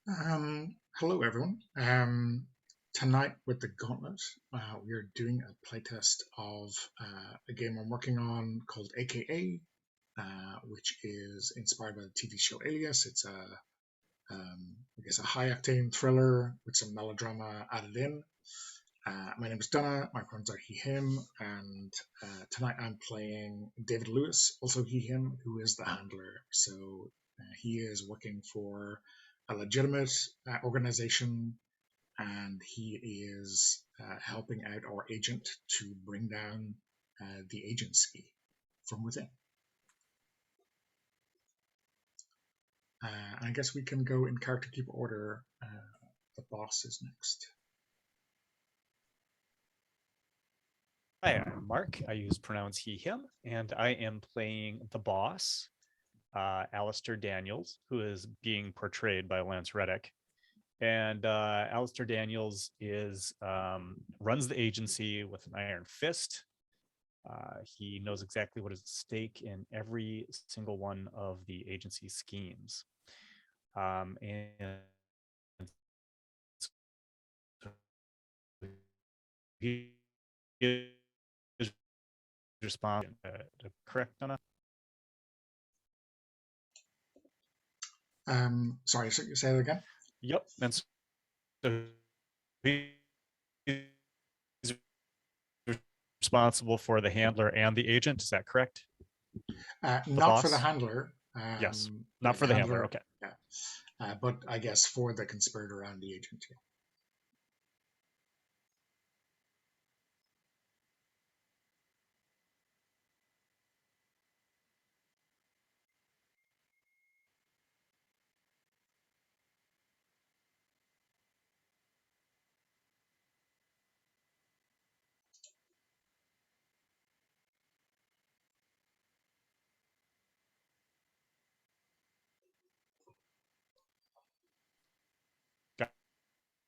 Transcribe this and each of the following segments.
Hello, everyone. Tonight with the Gauntlet, we are doing a playtest of a game I'm working on called AKA, which is inspired by the TV show Alias. It's I guess, a high-octane thriller with some melodrama added in. My name is Donna. My pronouns are he/him, and tonight I'm playing David Lewis, also he/him, who is the handler. So he is working for a legitimate organization, and he is helping out our agent to bring down the agency from within. I guess we can go in character keep order. The boss is next. Hi, I'm Mark. I use pronouns he/him, and I am playing the boss, Alistair Daniels, who is being portrayed by Lance Reddick. And Alistair Daniels is runs the agency with an iron fist. He knows exactly what is at stake in every single one of the agency schemes. And he is responsible to correct on a Sorry, say that again. Yep. And so he's responsible for the handler and the agent. Is that correct? Not for the handler. Yes, not for the handler. Okay. Yeah. But I guess for the conspirator and the agent. Yeah.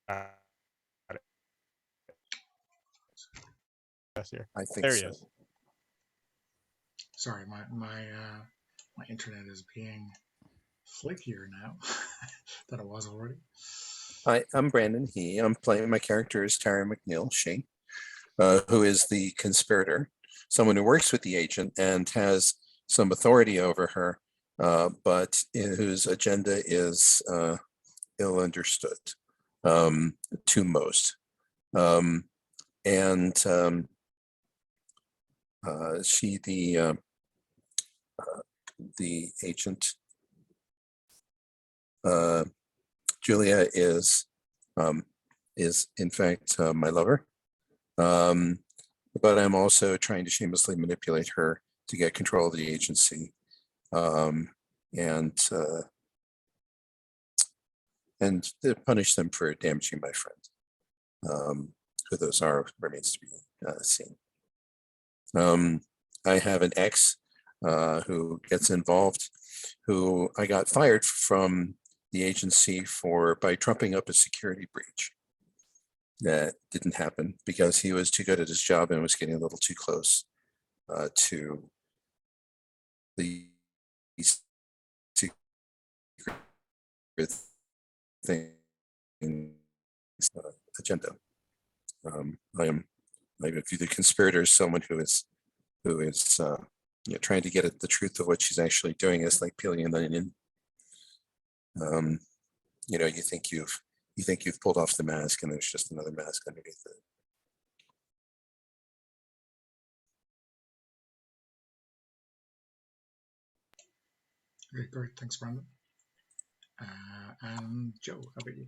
Got it. Yes, here. I think there so. He is. Sorry, my internet is being flakier now than it was already. Hi, I'm Brandon. I'm playing, my character is Tara McNeil, she, who is the conspirator, someone who works with the agent and has some authority over her, but whose agenda is ill understood to most. She, the agent, Julia is in fact my lover, but I'm also trying to shamelessly manipulate her to get control of the agency, and punish them for damaging my friend. Who those are remains to be seen. I have an ex who gets involved, who I got fired from the agency by trumping up a security breach. That didn't happen because he was too good at his job and was getting a little too close to the secret thing agenda. I view the conspirator as someone who is trying to get at the truth of what she's actually doing. Is like peeling an onion. You think you've pulled off the mask, and there's just another mask underneath it. Okay, great. Thanks, Brandon. And Joe, how about you?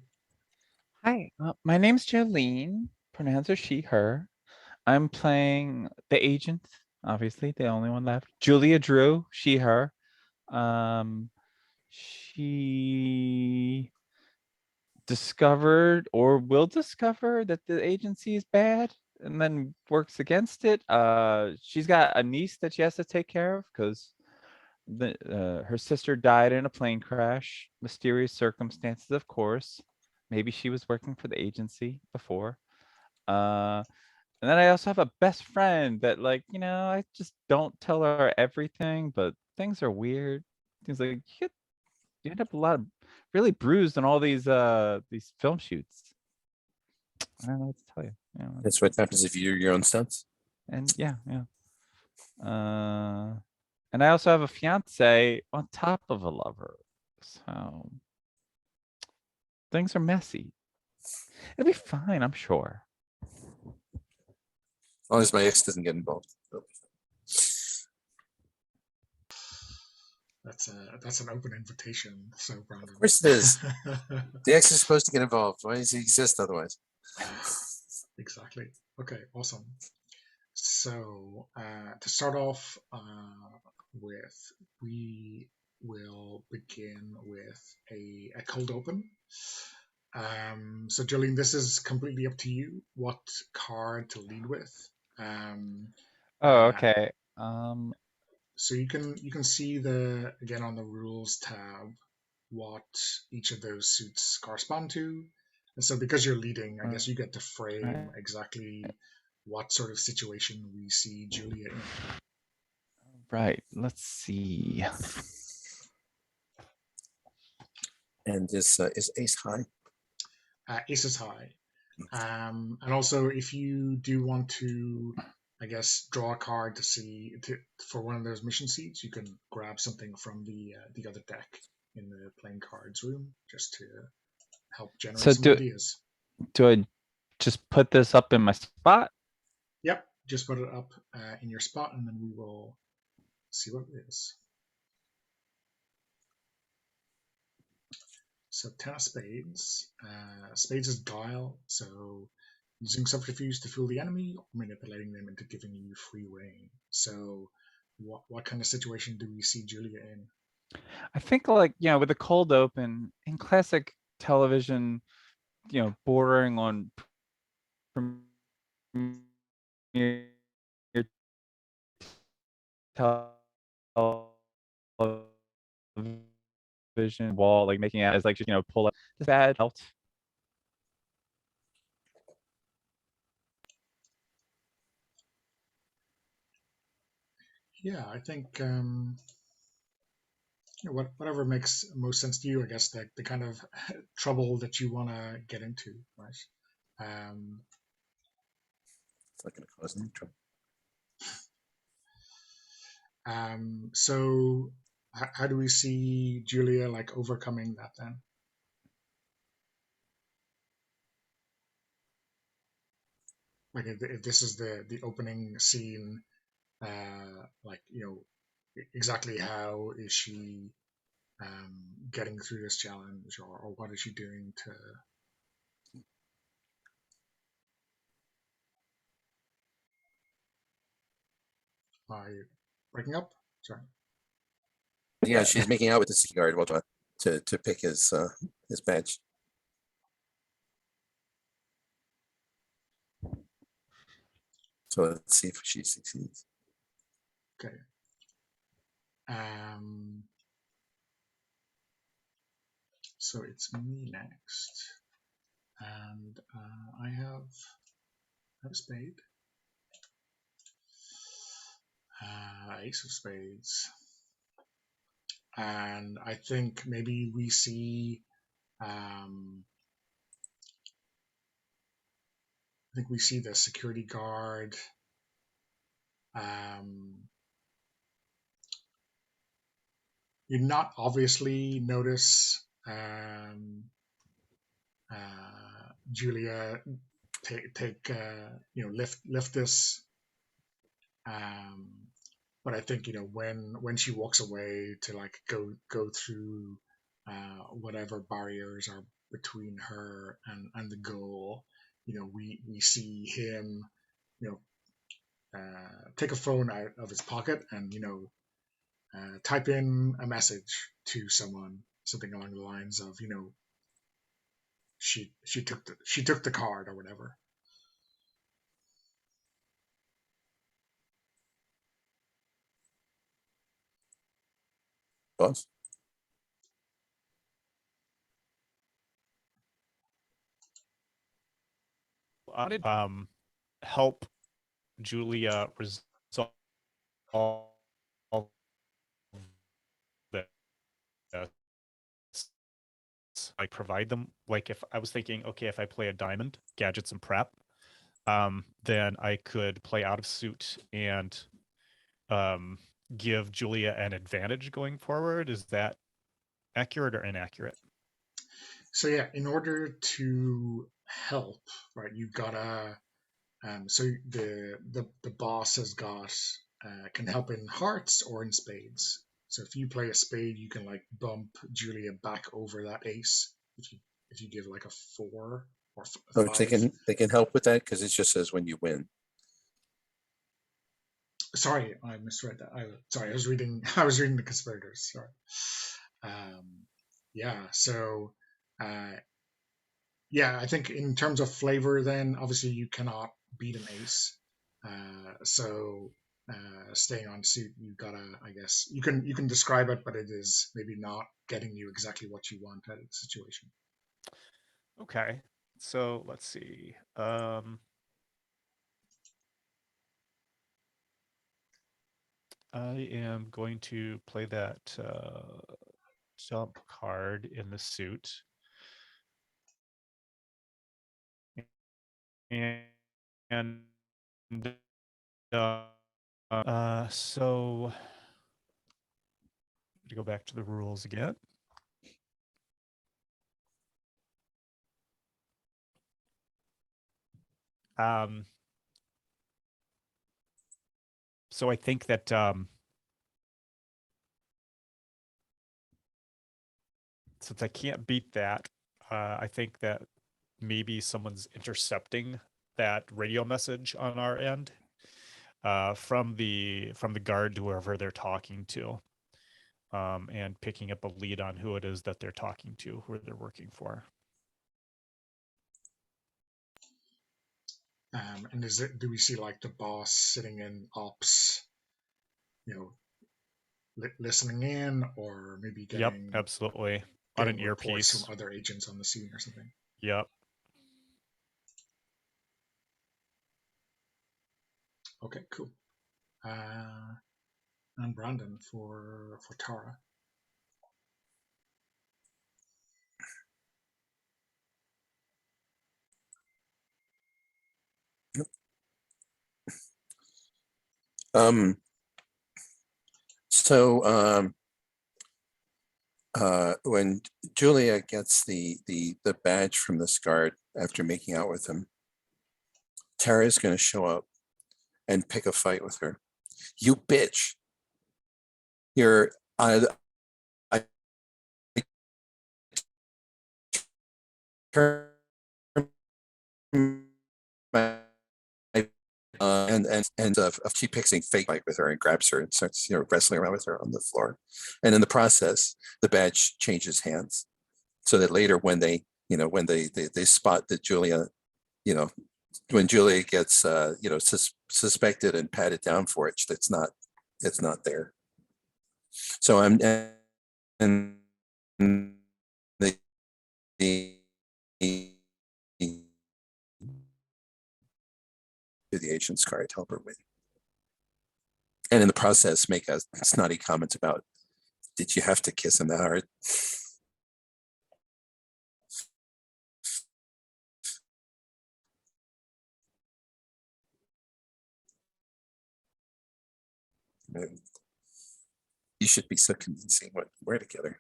Hi, my name's Jolene. Pronouns are she, her. I'm playing the agent, obviously, the only one left. Julia Drew, she, her. She discovered or will discover that the agency is bad and then works against it. She's got a niece that she has to take care of because her sister died in a plane crash. Mysterious circumstances, of course. Maybe she was working for the agency before. And then I also have a best friend that, like, I just don't tell her everything, but things are weird. Things like, you end up a lot of really bruised on all these film shoots. I don't know what to tell you. You know, That's what happens if you do your own stunts. and yeah. And I also have a fiance on top of a lover, so things are messy. It'll be fine, I'm sure. As long as my ex doesn't get involved. That's an open invitation. So Brandon. Of course it is. The ex is supposed to get involved. Why does he exist otherwise? Exactly. Okay, awesome. So to start off with, we will begin with a cold open. So Jolene, this is completely up to you what card to lead with. Oh, uh, okay. So you can see the again on the rules tab what each of those suits correspond to. And so because you're leading, I guess you get to frame exactly what sort of situation we see Julia in. Right. Let's see. And is ace high? Ace is high. And also, if you do want to, I guess, draw a card to see for one of those mission seats, you can grab something from the other deck in the playing cards room just to help generate some ideas. Do I just put this up in my spot? Yep, just put it up in your spot, and then we will see what it is. So 10 of spades. Spades is guile, so using subterfuge to fool the enemy, or manipulating them into giving you free reign. So what kind of situation do we see Julia in? I think, like, with a cold open in classic television, bordering on premiere television wall, like making it as like just pull up this bad belt. Yeah, I think whatever makes most sense to you. I guess the kind of trouble that you want to get into, right? It's not going to cause any trouble. So how do we see Julia like overcoming that then? Like if this is the opening scene, like exactly how is she getting through this challenge, or what is she doing to? By breaking up? Sorry. Yeah, she's making out with the security guard while to pick his badge. So let's see if she succeeds. Okay. So it's me next, and I have a spade, ace of spades, and I think maybe we see. I think we see the security guard. You not obviously notice Julia take lift this, but I think when she walks away to like go through whatever barriers are between her and the goal, we see him take a phone out of his pocket and type in a message to someone, something along the lines of she took the card or whatever. Boss? Help Julia resolve this like provide them. Like if I was thinking, okay, if I play a diamond, gadgets and prep, then I could play out of suit and give Julia an advantage going forward. Is that accurate or inaccurate? So yeah, in order to help, right, you've gotta. So the boss has got can help in hearts or in spades. So if you play a spade, you can like bump Julia back over that ace. If you give like a 4 or Oh, 5. they can help with that because it just says when you win. Sorry, I misread that. Sorry, I was reading. I was reading the conspirators. Sorry. Yeah. So, uh, yeah, I think in terms of flavor, then obviously you cannot beat an ace. So staying on suit, you gotta. I guess you can describe it, but it is maybe not getting you exactly what you want out of the situation. Okay. So let's see. I am going to play that jump card in the suit. And so to go back to the rules again. So I think that since I can't beat that, I think that maybe someone's intercepting that radio message on our end from the guard to whoever they're talking to, and picking up a lead on who it is that they're talking to, who they're working for. And do we see like the boss sitting in ops, listening in, or maybe Yep, getting absolutely. On an reports earpiece. from other agents on the scene or something? Yep. Okay, cool. And Brandon for Tara. So when Julia gets the badge from this guard after making out with him, Tara is going to show up and pick a fight with her. You bitch! You're I turn my and she picks a fake fight with her and grabs her and starts wrestling around with her on the floor, and in the process the badge changes hands so that later when they spot that Julia, when Julia gets suspected and patted down for it, it's not there. So I'm and the agent's card to help her win. And in the process, make a snotty comment about, did you have to kiss him that hard? And you should be so convincing when we're together.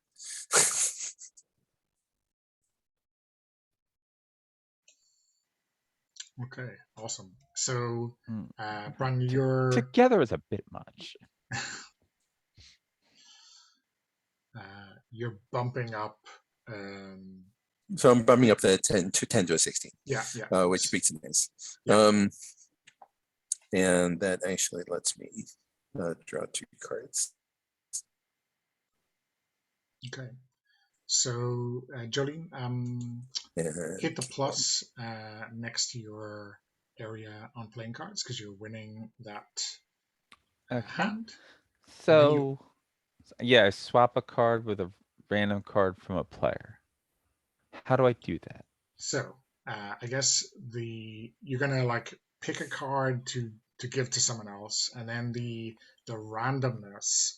Okay, awesome. So, Brandon, you're Together is a bit much. you're bumping up. So I'm bumping up the 10 to a 16. Yeah. Which beats an ace. Yeah. And that actually lets me draw 2 cards. Okay. So, Jolene, hit the plus next to your area on playing cards because you're winning that hand. So, yeah, I swap a card with a random card from a player. How do I do that? So, I guess you're gonna like pick a card to give to someone else, and then the randomness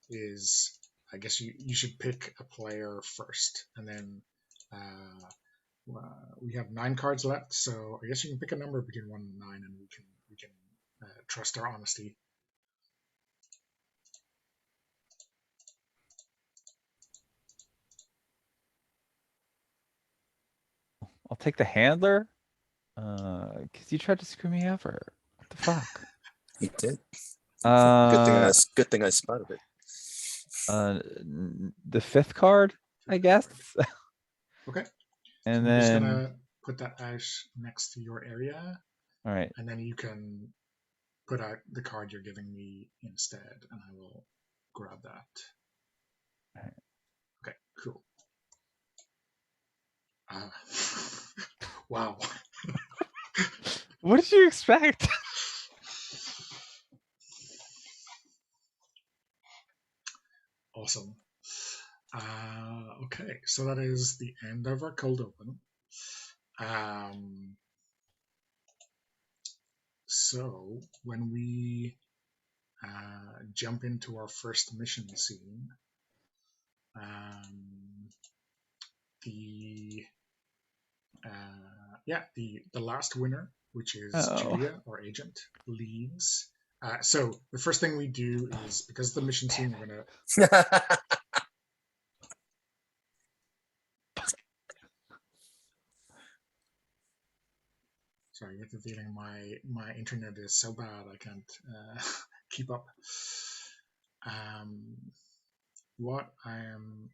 is, I guess you should pick a player first, and then We have 9 cards left, so I guess you can pick a number between 1 and 9, and we can trust our honesty. I'll take the handler. Cause you tried to screw me over. What the fuck? He did. Uh, Good thing I spotted it. the 5th card, I guess. Okay. And I'm just then, gonna put that out next to your area, all right. and then you can put out the card you're giving me instead, and I will grab that. Alright. Okay, cool. Wow. What did you expect? Awesome. Okay, so that is the end of our cold open. So when we jump into our first mission scene, the last winner, which is Julia, our agent, leads. So the first thing we do is, because the mission scene, we're gonna. Sorry, I get the feeling my internet is so bad I can't keep up. What I am.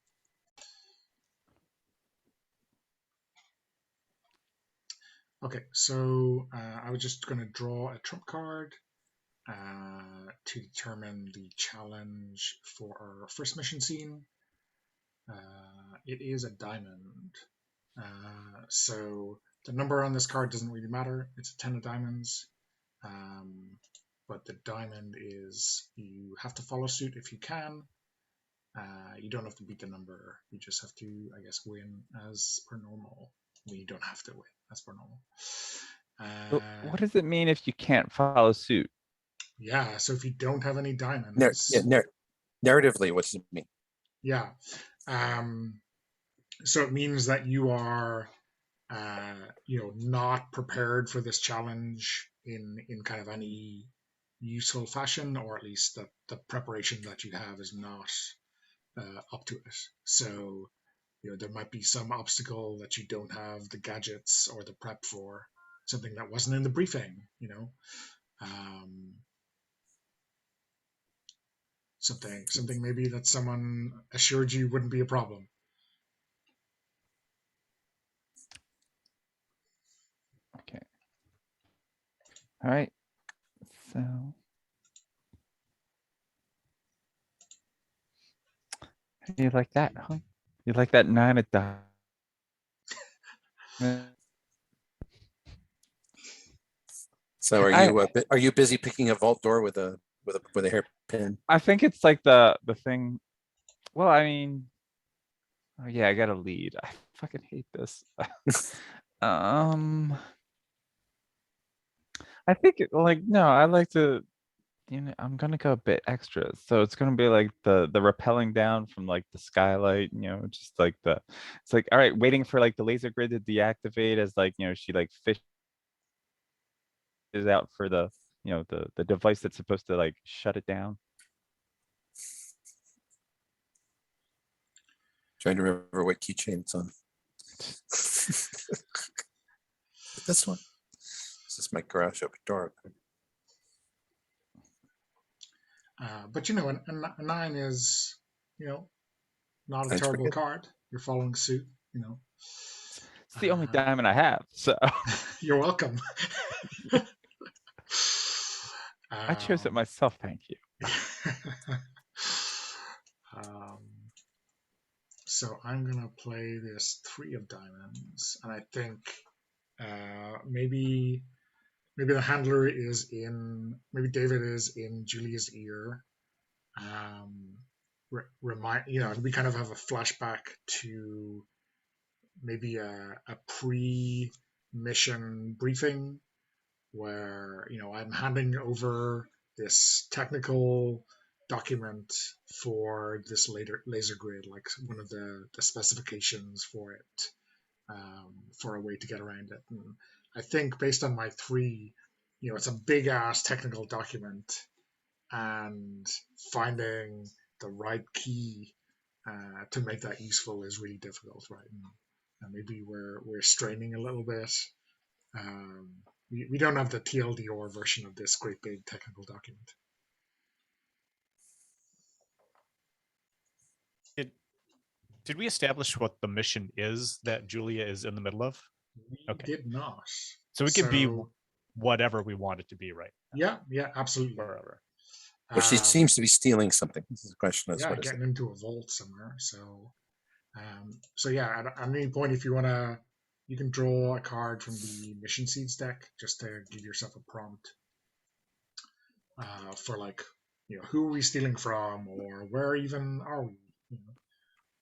Okay, so I was just going to draw a trump card to determine the challenge for our first mission scene. It is a diamond. So the number on this card doesn't really matter. It's a 10 of diamonds. But the diamond is, you have to follow suit if you can. You don't have to beat the number. You just have to, I guess, win as per normal. I mean, you don't have to win as per normal. What does it mean if you can't follow suit? Yeah, so if you don't have any diamonds. Narratively, what does it mean? Yeah. So it means that you are, not prepared for this challenge in kind of any useful fashion, or at least that the preparation that you have is not up to it. So, there might be some obstacle that you don't have the gadgets or the prep for, something that wasn't in the briefing, something maybe that someone assured you wouldn't be a problem. Okay. All right. So. You like that, huh? You like that 9 of diamonds? So are you busy picking a vault door with a hairpin? I think it's like the thing. Well, I mean, oh yeah, I got a lead. I fucking hate this. I think no, I like to, I'm gonna go a bit extra. So it's gonna be like the rappelling down from like the skylight, just like it's like, all right, waiting for like the laser grid to deactivate as like, she like fishes out for the, the device that's supposed to like shut it down. Trying to remember what keychain it's on. This one. This is my garage open door. But a 9 is, not a terrible card. You're following suit, It's the only diamond I have, so. You're welcome. I chose it myself, thank you. So I'm gonna play this 3 of diamonds, and I think maybe the handler is maybe David is in Julia's ear. We kind of have a flashback to maybe a pre-mission briefing where, I'm handing over this technical document for this laser grid, like one of the specifications for it. for a way to get around it. And I think based on my 3, it's a big ass technical document, and finding the right key to make that useful is really difficult, right? And maybe we're straining a little bit. We don't have the TLDR version of this great big technical document. Did we establish what the mission is that Julia is in the middle of? We Okay. did not. So it could be whatever we want it to be, right? Yeah, absolutely. Wherever. But she seems to be stealing something. This is the question. Yeah, what getting into a vault somewhere. So yeah, at any point, if you want to, you can draw a card from the mission seeds deck just to give yourself a prompt for like, who are we stealing from, or where even are we,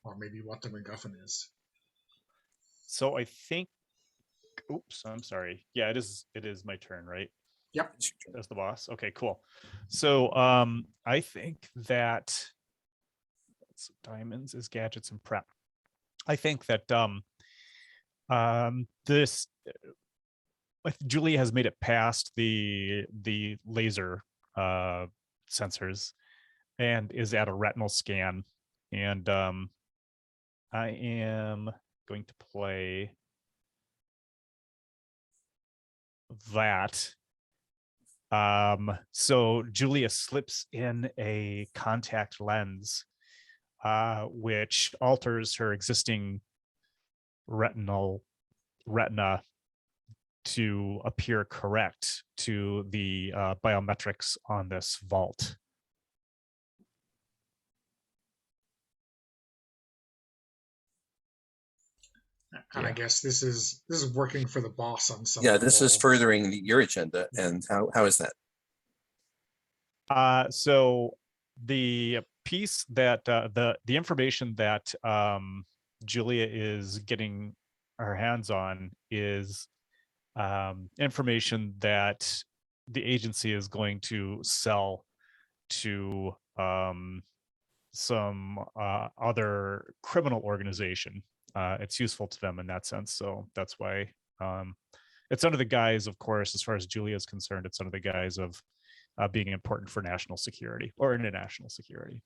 or maybe what the MacGuffin is. So I think. Oops, I'm sorry. Yeah, it is my turn, right? Yep. As the boss. Okay, cool. So I think that diamonds is gadgets and prep. I think that this Julia has made it past the laser sensors and is at a retinal scan, and I am going to play that. So Julia slips in a contact lens, which alters her existing retina to appear correct to the biometrics on this vault. And I guess this is working for the boss on some Yeah, this is level. furthering your agenda. And how is that? So the piece that the information that Julia is getting her hands on is information that the agency is going to sell to some other criminal organization. It's useful to them in that sense, so that's why it's under the guise, of course, as far as Julia is concerned, it's under the guise of being important for national security or international security.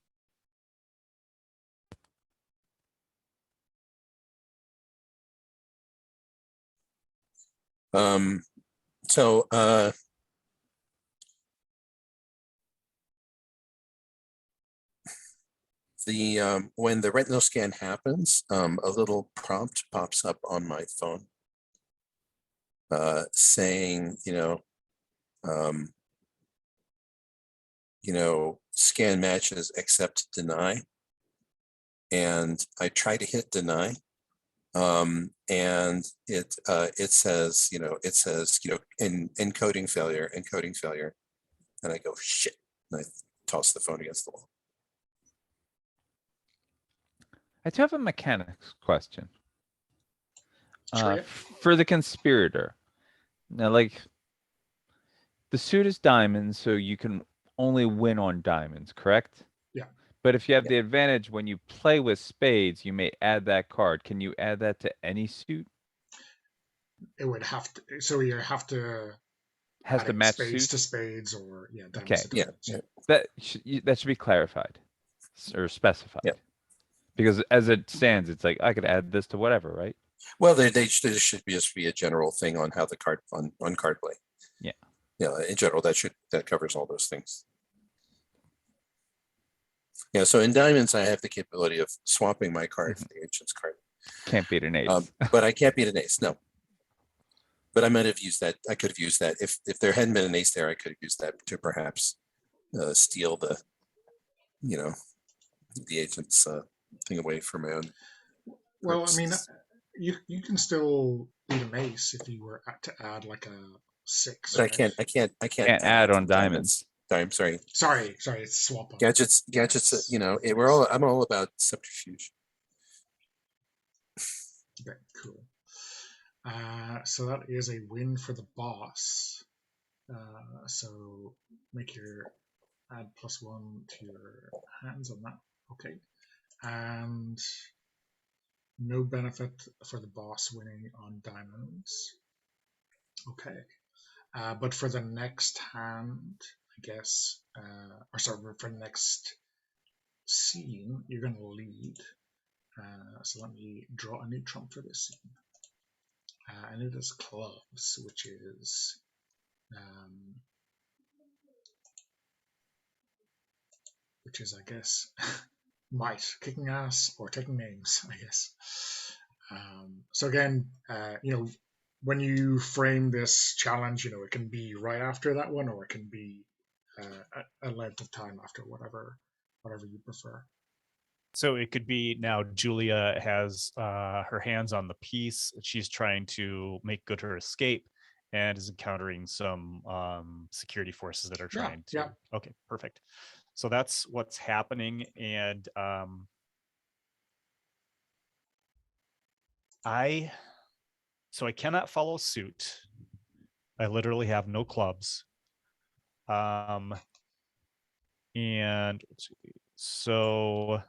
So when the retinal scan happens, a little prompt pops up on my phone saying, scan matches except deny. And I try to hit deny. And it says, encoding failure. And I go, shit. And I toss the phone against the wall. I do have a mechanics question. Sure, yeah. For the conspirator. Now, like, the suit is diamonds, so you can only win on diamonds, correct? Yeah. But if you have the advantage when you play with spades, you may add that card. Can you add that to any suit? It would have to. So you have to. Has to match spades suits to spades, or diamonds okay. to diamonds. Yeah. That should be clarified or specified. Yeah. Because as it stands, it's like I could add this to whatever, right? Well, there should just be a general thing on how the card on card play. Yeah. Yeah, in general, that covers all those things. Yeah, so in diamonds, I have the capability of swapping my card for the agent's card. Can't beat an ace. But I can't beat an ace, no. But I might have used that. I could have used that if there hadn't been an ace there. I could have used that to perhaps steal the agent's thing away from my own. Well, purposes. I mean, you can still beat an ace if you were to add like a 6. But right? I can't Add on diamonds. I'm sorry. Sorry, it's swap. Gadgets. I'm all about subterfuge. Okay, cool. So that is a win for the boss. So make your add +1 to your hands on that. Okay. And no benefit for the boss winning on diamonds. Okay. But for the next hand, I guess, or sorry, for the next scene, you're going to lead. So let me draw a new trump for this scene. And it is clubs, which is, I guess, might, kicking ass or taking names, I guess. So again, when you frame this challenge, it can be right after that one, or it can be a length of time after, whatever you prefer. So it could be now Julia has her hands on the piece. She's trying to make good her escape and is encountering some security forces that are trying to. Yeah. Okay, perfect. So that's what's happening. And I cannot follow suit. I literally have no clubs. And so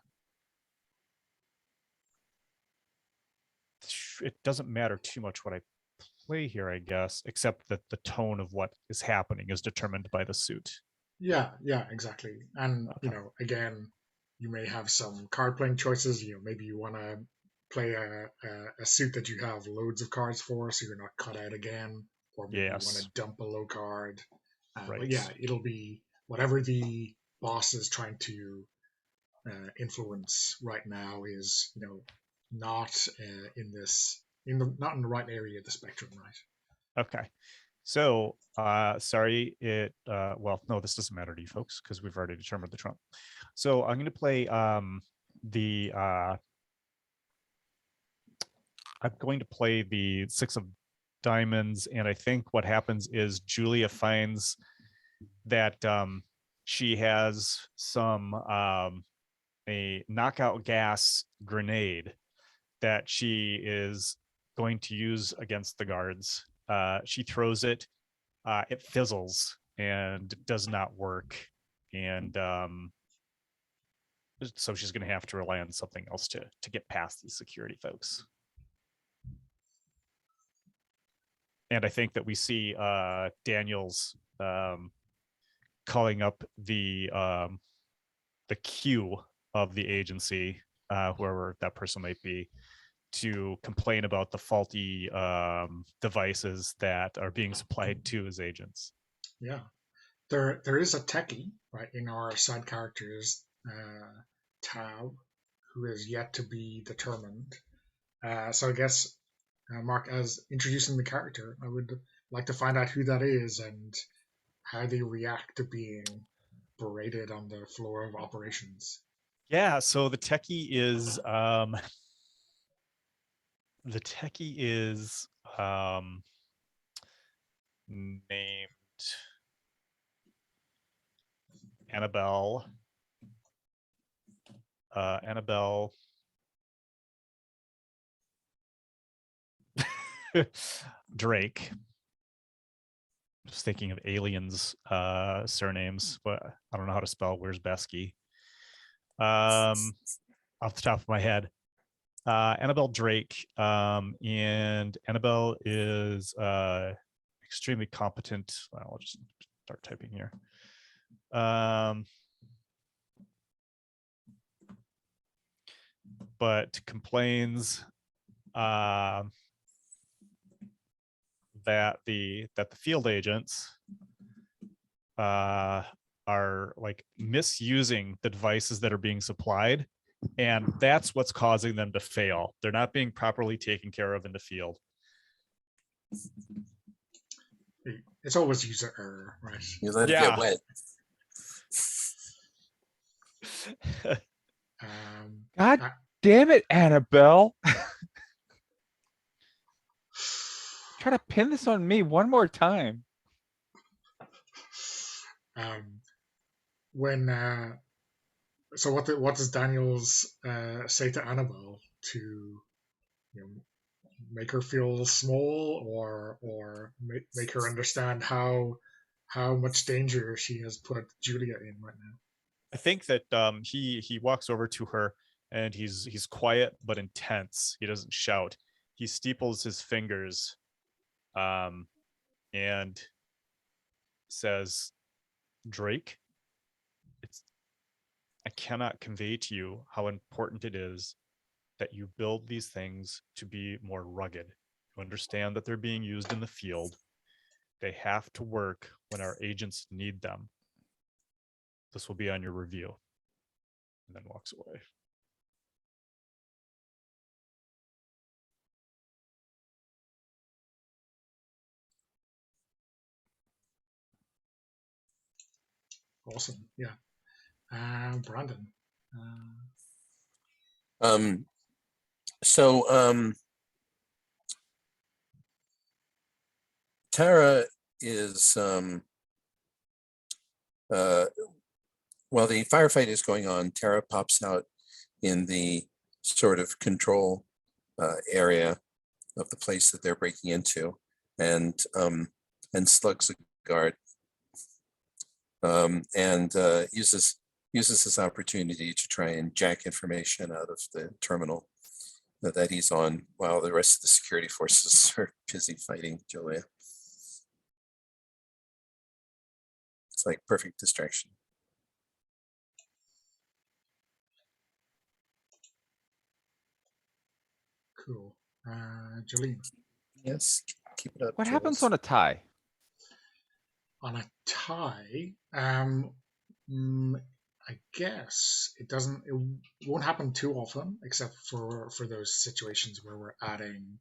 it doesn't matter too much what I play here, I guess, except that the tone of what is happening is determined by the suit. Yeah, exactly. And Okay. again, you may have some card playing choices. Maybe you want to play a suit that you have loads of cards for, so you're not cut out again, or maybe you want to dump a low card. Right. But yeah, it'll be whatever the boss is trying to influence right now is not not in the right area of the spectrum, right? Okay. So sorry, well, no, this doesn't matter to you folks because we've already determined the trump. So I'm going to play I'm going to play the 6 of diamonds, and I think what happens is Julia finds that she has some a knockout gas grenade that she is going to use against the guards. She throws it, it fizzles and does not work, and so she's going to have to rely on something else to get past these security folks. And I think that we see Daniels calling up the queue of the agency, whoever that person might be, to complain about the faulty devices that are being supplied to his agents. Yeah, there is a techie right in our side characters, Tau, who is yet to be determined. So I guess, Mark, as introducing the character, I would like to find out who that is and how they react to being berated on the floor of operations. Yeah, so the techie is named Annabelle. Annabelle Drake. Just thinking of aliens surnames, but I don't know how to spell Where's Besky. Off the top of my head. Annabelle Drake, and Annabelle is extremely competent. Well, I'll just start typing here. But complains that the field agents are like misusing the devices that are being supplied, and that's what's causing them to fail. They're not being properly taken care of in the field. It's always user error, right? You let it get wet. God damn it, Annabelle. Try to pin this on me one more time. So what does Daniels say to Annabelle to make her feel small, or make her understand how much danger she has put Julia in right now? I think that he walks over to her and he's quiet but intense. He doesn't shout. He steeples his fingers, and says, "Drake, I cannot convey to you how important it is that you build these things to be more rugged. You understand that they're being used in the field. They have to work when our agents need them. This will be on your review." And then walks away. Awesome. Yeah. Brandon. Tara is while the firefight is going on, Tara pops out in the sort of control area of the place that they're breaking into, and slugs a guard, and uses this opportunity to try and jack information out of the terminal that he's on while the rest of the security forces are busy fighting Julia. It's like perfect distraction. Cool. Jolene. Yes, keep it up. What happens Jules. on a tie? On a tie, I guess it won't happen too often, except for those situations where we're adding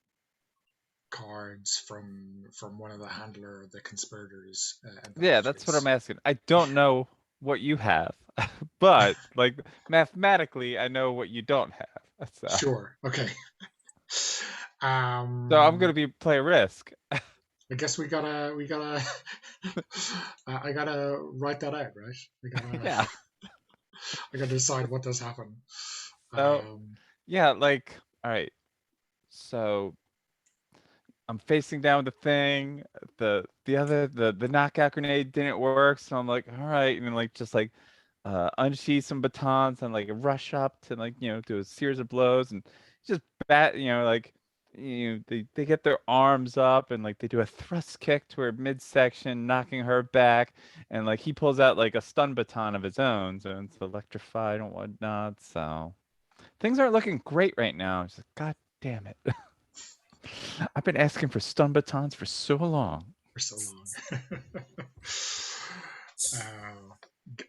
cards from one of the conspirators. Yeah, that's what I'm asking. I don't know what you have, but like mathematically, I know what you don't have. So, Sure. Okay. so I'm gonna be play risk. I guess we gotta I gotta write that out, right? Yeah. I gotta decide what does happen. So yeah, like, all right. So I'm facing down the thing. The knockout grenade didn't work, so I'm like, all right, and then like just like unsheath some batons and like rush up to like do a series of blows and just like they get their arms up and like they do a thrust kick to her midsection, knocking her back, and like he pulls out like a stun baton of his own, so it's electrified and whatnot. So things aren't looking great right now. It's like, God damn it. I've been asking for stun batons for so long.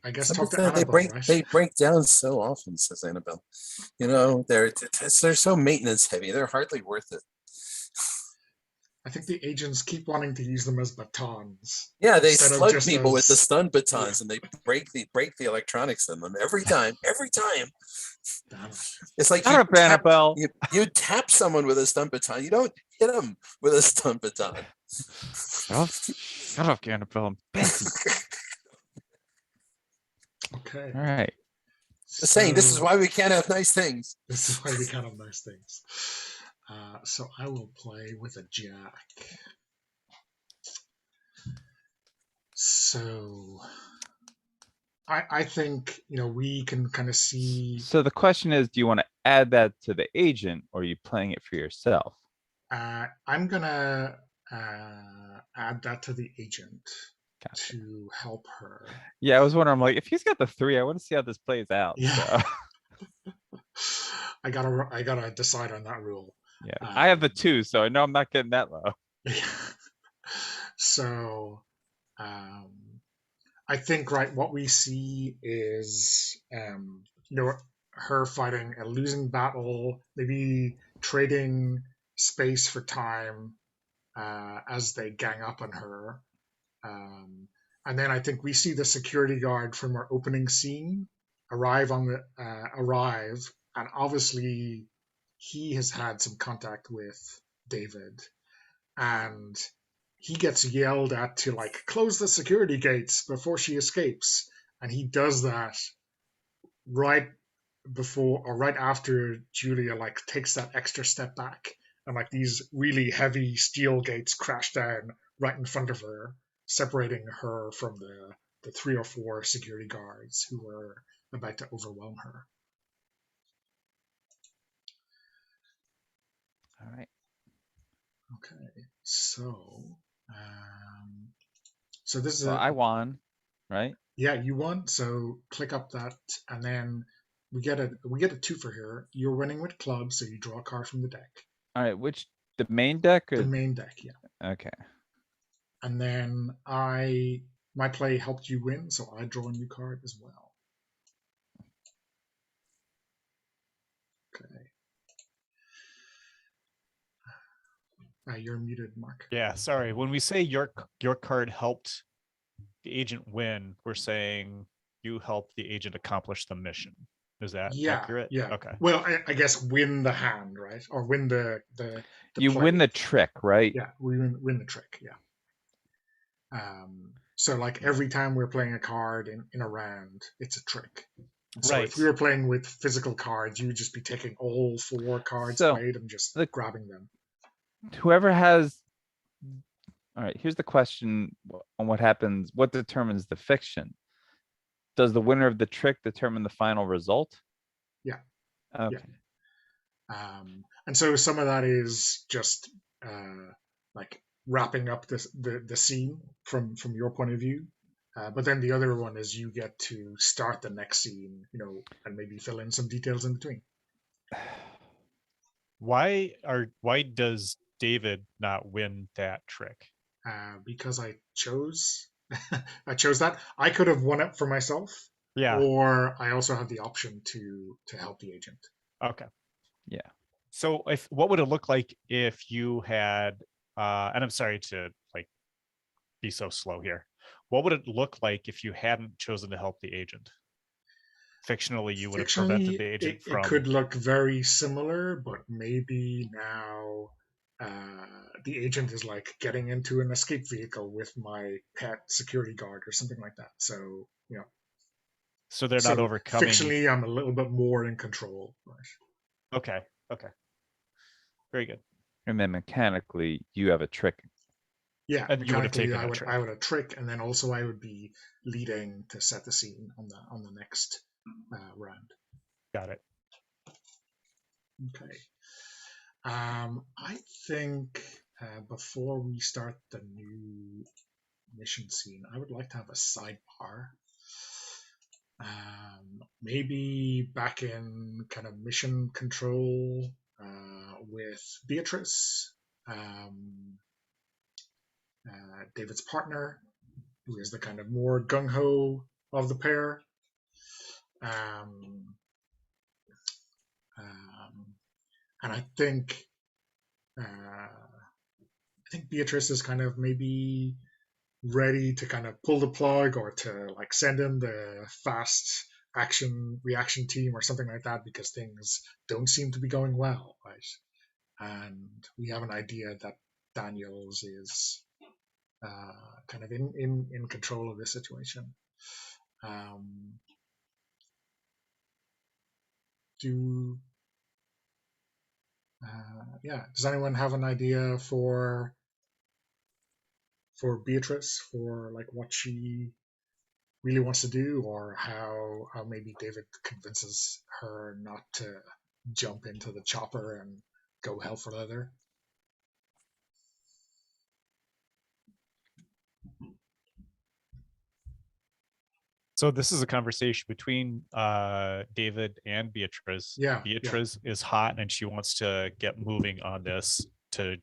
I guess talk to they Annabelle, break right? they break down so often, says Annabelle. They're so maintenance heavy. They're hardly worth it. I think the agents keep wanting to use them as batons. Yeah, they slug people with the stun batons, and they break the electronics in them every time. Damn it. It's like you tap someone with a stun baton. You don't hit them with a stun baton. Shut up, Annabelle. I'm busy. Okay. All right. Just saying, this is why we can't have nice things. This is why we can't have nice things. So I will play with a jack. So I think we can kind of see. So the question is, do you want to add that to the agent, or are you playing it for yourself? I'm gonna add that to the agent. Gotcha. To help her. Yeah, I was wondering, I'm like, if he's got the 3, I want to see how this plays out. Yeah. So. I gotta decide on that rule. Yeah, I have the 2, so I know I'm not getting that low. So, I think what we see is her fighting a losing battle, maybe trading space for time as they gang up on her. And then I think we see the security guard from our opening scene arrive, and obviously he has had some contact with David, and he gets yelled at to close the security gates before she escapes, and he does that right before or right after Julia takes that extra step back, and these really heavy steel gates crash down right in front of her, separating her from the 3 or 4 security guards who were about to overwhelm her. so this is So I won, right? yeah, you won. So click up that, and then we get a 2 for here. You're winning with clubs, so you draw a card from the deck. All right, the main deck or The main deck, yeah. okay. And then my play helped you win, so I draw a new card as well. Okay. You're muted, Mark. Yeah, sorry. When we say your card helped the agent win, we're saying you helped the agent accomplish the mission. Is that accurate? Yeah. Okay. Well, I guess win the hand, right? Or win the You play. win the trick, right? Yeah, we win the trick. Yeah. So like every time we're playing a card in a round, it's a trick. So Right. if we were playing with physical cards, you would just be taking all 4 cards So, played and just grabbing them. Whoever has. All right, here's the question on what happens. What determines the fiction? Does the winner of the trick determine the final result? Yeah. Okay. Yeah. And so some of that is just like wrapping up the scene from your point of view. But then the other one is you get to start the next scene, and maybe fill in some details in between. Why does David not win that trick? Because I chose that. I could have won it for myself. Yeah. Or I also have the option to help the agent. Okay. Yeah. So what would it look like if you had and I'm sorry to be so slow here. What would it look like if you hadn't chosen to help the agent? Fictionally, you would have prevented the agent from. It could look very similar, but maybe now the agent is like getting into an escape vehicle with my pet security guard or something like that. So, So they're not overcoming. Fictionally, I'm a little bit more in control. Right? Okay. Very good. And then mechanically, you have a trick. Yeah, and you would have taken I would trick. I would have trick, and then also I would be leading to set the scene on the next round. Got it. Okay. I think before we start the new mission scene, I would like to have a sidebar. Maybe back in kind of mission control with Beatrice, David's partner, who is the kind of more gung-ho of the pair. And I think Beatrice is kind of maybe ready to kind of pull the plug or to like send in the fast action reaction team or something like that because things don't seem to be going well, right? And we have an idea that Daniels is kind of in control of this situation. Does anyone have an idea for Beatrice, for like what she really wants to do, or how maybe David convinces her not to jump into the chopper and go hell for leather? So this is a conversation between David and Beatrice. Yeah. Beatrice is hot and she wants to get moving on this to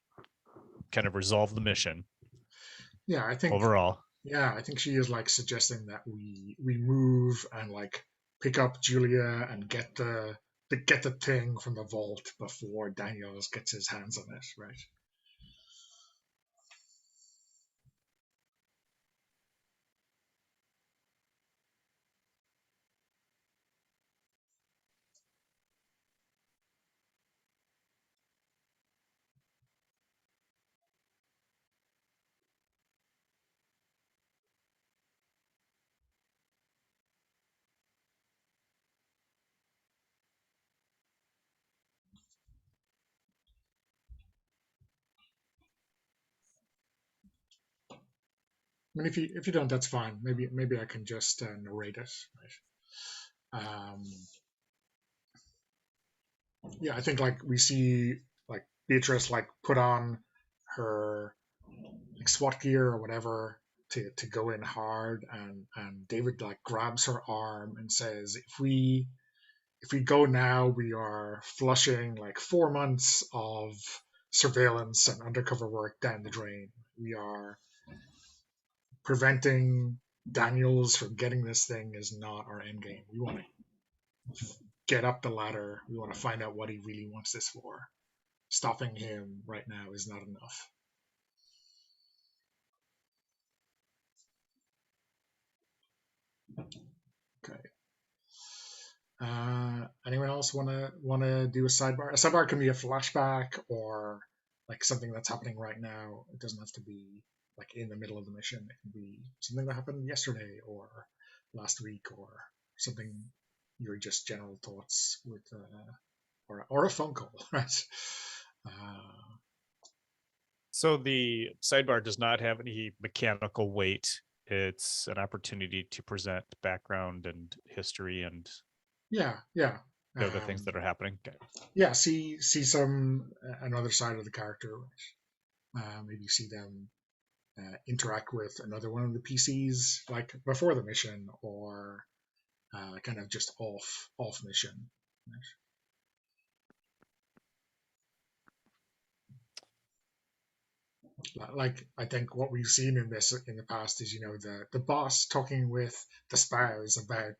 kind of resolve the mission. Yeah, I think overall. Yeah, I think she is like suggesting that we move and like pick up Julia and get the thing from the vault before Daniels gets his hands on it, right? I mean, if you don't, that's fine. Maybe I can just narrate it. Right? Yeah, I think like we see like Beatrice like put on her like SWAT gear or whatever to go in hard, and David like grabs her arm and says, if we go now, we are flushing like 4 months of surveillance and undercover work down the drain. We are preventing Daniels from getting this thing is not our end game. We want to get up the ladder. We want to find out what he really wants this for. Stopping him right now is not enough. Okay. Anyone else wanna do a sidebar? A sidebar can be a flashback or like something that's happening right now. It doesn't have to be like in the middle of the mission. It can be something that happened yesterday or last week or something. Your just general thoughts with or a phone call, right? So the sidebar does not have any mechanical weight. It's an opportunity to present background and history and Yeah. the other things that are happening. Okay. Yeah, see some another side of the character. Maybe see them interact with another one of the PCs like before the mission, or kind of just off mission. Like I think what we've seen in the past is the boss talking with the spouse about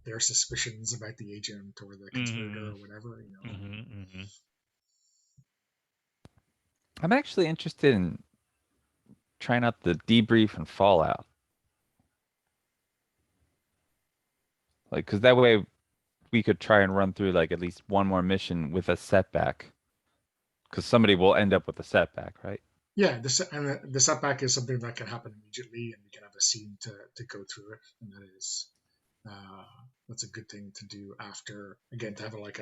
their suspicions about the agent or the conspirator or whatever. I'm actually interested in trying out the debrief and Fallout. Like, because that way we could try and run through like at least one more mission with a setback. Because somebody will end up with a setback, right? Yeah, the setback is something that can happen immediately, and we can have a scene to go through it, and that is that's a good thing to do after, again, to have like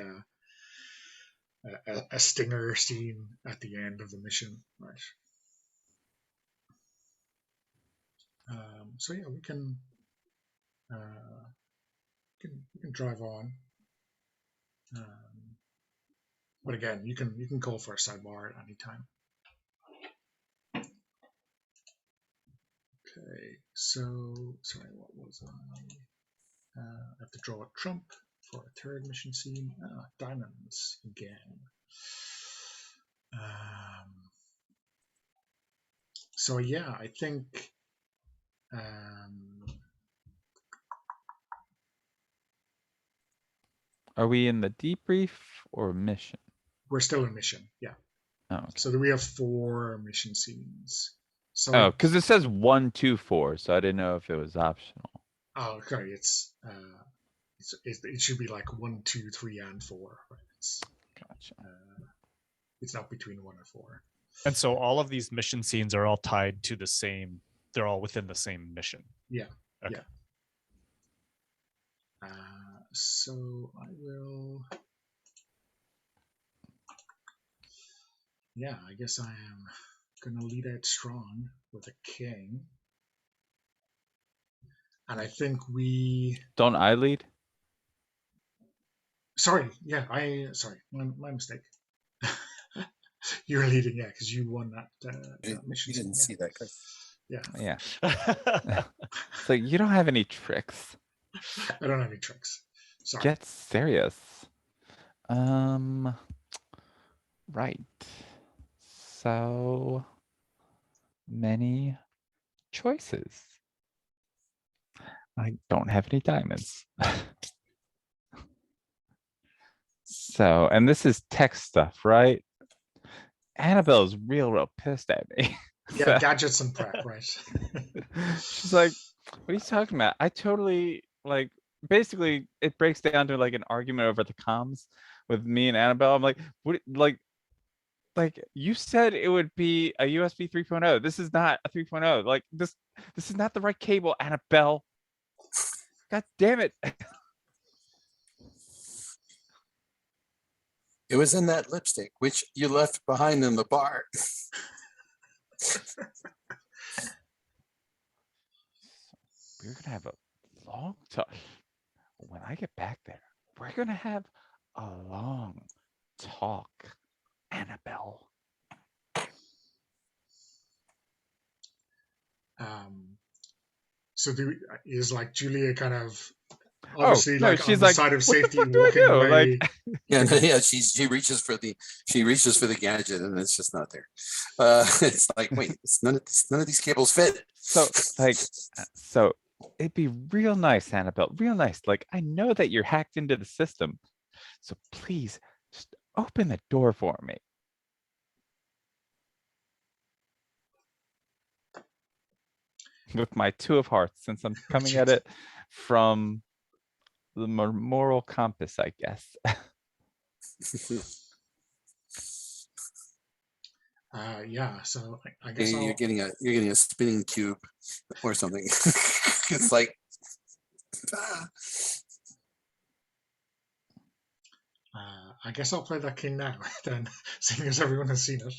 a stinger scene at the end of the mission, right? So yeah, we can drive on, but again, you can call for a sidebar at any time. Okay, so sorry, what was I have to draw a trump for a third mission scene. Diamonds again. So yeah, I think Are we in the debrief or mission? we're still in mission, yeah. Oh, okay. So we have 4 mission scenes. So Oh, because it says 1, 2, 4, so I didn't know if it was optional. Oh, sorry, it should be like 1, 2, 3, and 4. Right? Gotcha. It's not between 1 and 4. And so all of these mission scenes are all tied to the same. They're all within the same mission. Yeah. Okay. Yeah. So I will. Yeah, I guess I am gonna lead out strong with a king, and I think we. Don't I lead? Sorry, yeah, sorry, my mistake. You're leading, yeah, because you won that mission. You didn't see that, Chris. Yeah. Yeah. So you don't have any tricks. I don't have any tricks. Sorry. Get serious. Right. So many choices. I don't have any diamonds. So, and this is tech stuff, right? Annabelle's real pissed at me. Yeah, gadgets and prep, right? She's like, what are you talking about? I totally like, basically it breaks down to like an argument over the comms with me and Annabelle. I'm like, what, like you said it would be a USB 3.0. This is not a 3.0. Like this is not the right cable, Annabelle. God damn it. It was in that lipstick, which you left behind in the bar. We're gonna have a long talk. When I get back there, we're gonna have a long talk, Annabelle. So is like Julia kind of Oh obviously no, like on she's the like, side of what the safety, fuck do I walking do? away. Like, Yeah, yeah. She reaches for the gadget, and it's just not there. It's like, wait, none of these cables fit. so like, so it'd be real nice, Annabelle, real nice. Like, I know that you're hacked into the system, so please just open the door for me. With my 2 of hearts, since I'm coming at it from the moral compass, I guess. Yeah, so I guess You're getting a spinning cube or something. It's like, I guess I'll play that king now, then, seeing as everyone has seen it.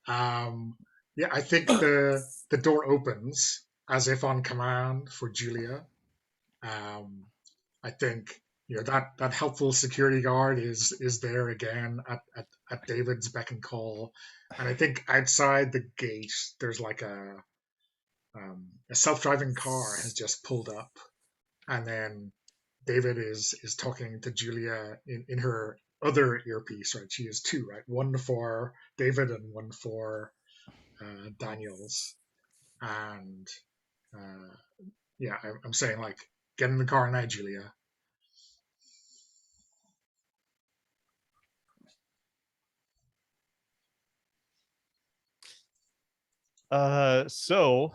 Yeah, I think the door opens as if on command for Julia. I think that helpful security guard is there again at David's beck and call, and I think outside the gate there's like a self-driving car has just pulled up, and then David is talking to Julia in her other earpiece, right? She has 2, right? One for David and one for Daniels. And yeah, I'm saying like, get in the car now, Julia. So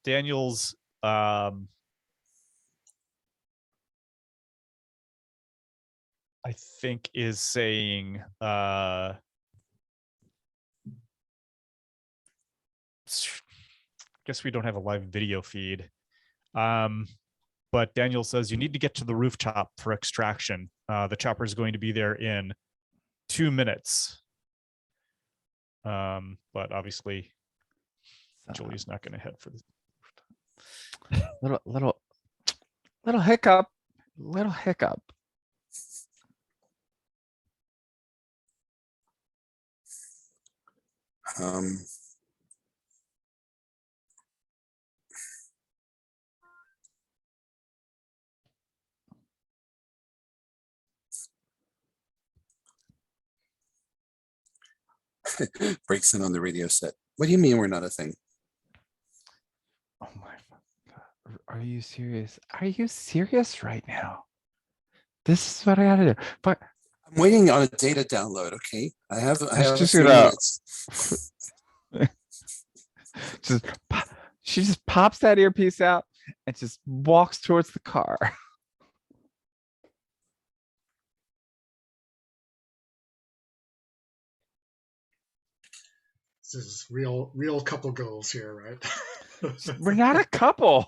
Daniel's I think is saying guess we don't have a live video feed. But Daniel says you need to get to the rooftop for extraction. The chopper is going to be there in 2 minutes. But obviously Julie's not going to head for the Little hiccup. Little hiccup. breaks in on the radio set. What do you mean we're not a thing? Oh my God. Are you serious? Are you serious right now? This is what I gotta do. But I'm waiting on a data download. Okay, I have just a few gonna- minutes. she just pops that earpiece out and just walks towards the car. This is real couple goals here, right? We're not a couple.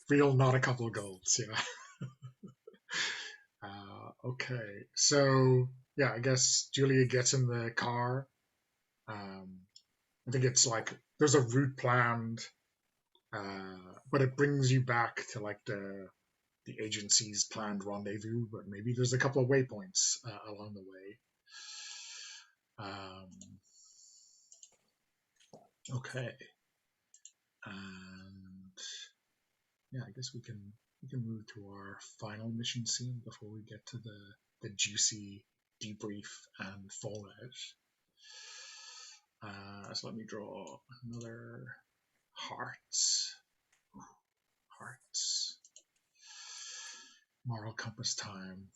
Real not a couple goals, yeah. Okay, so yeah, I guess Julia gets in the car. I think it's like there's a route planned, but it brings you back to like the agency's planned rendezvous, but maybe there's a couple of waypoints along the way. Okay, and yeah, I guess we can move to our final mission scene before we get to the juicy debrief and fallout. So let me draw another hearts. Moral compass time.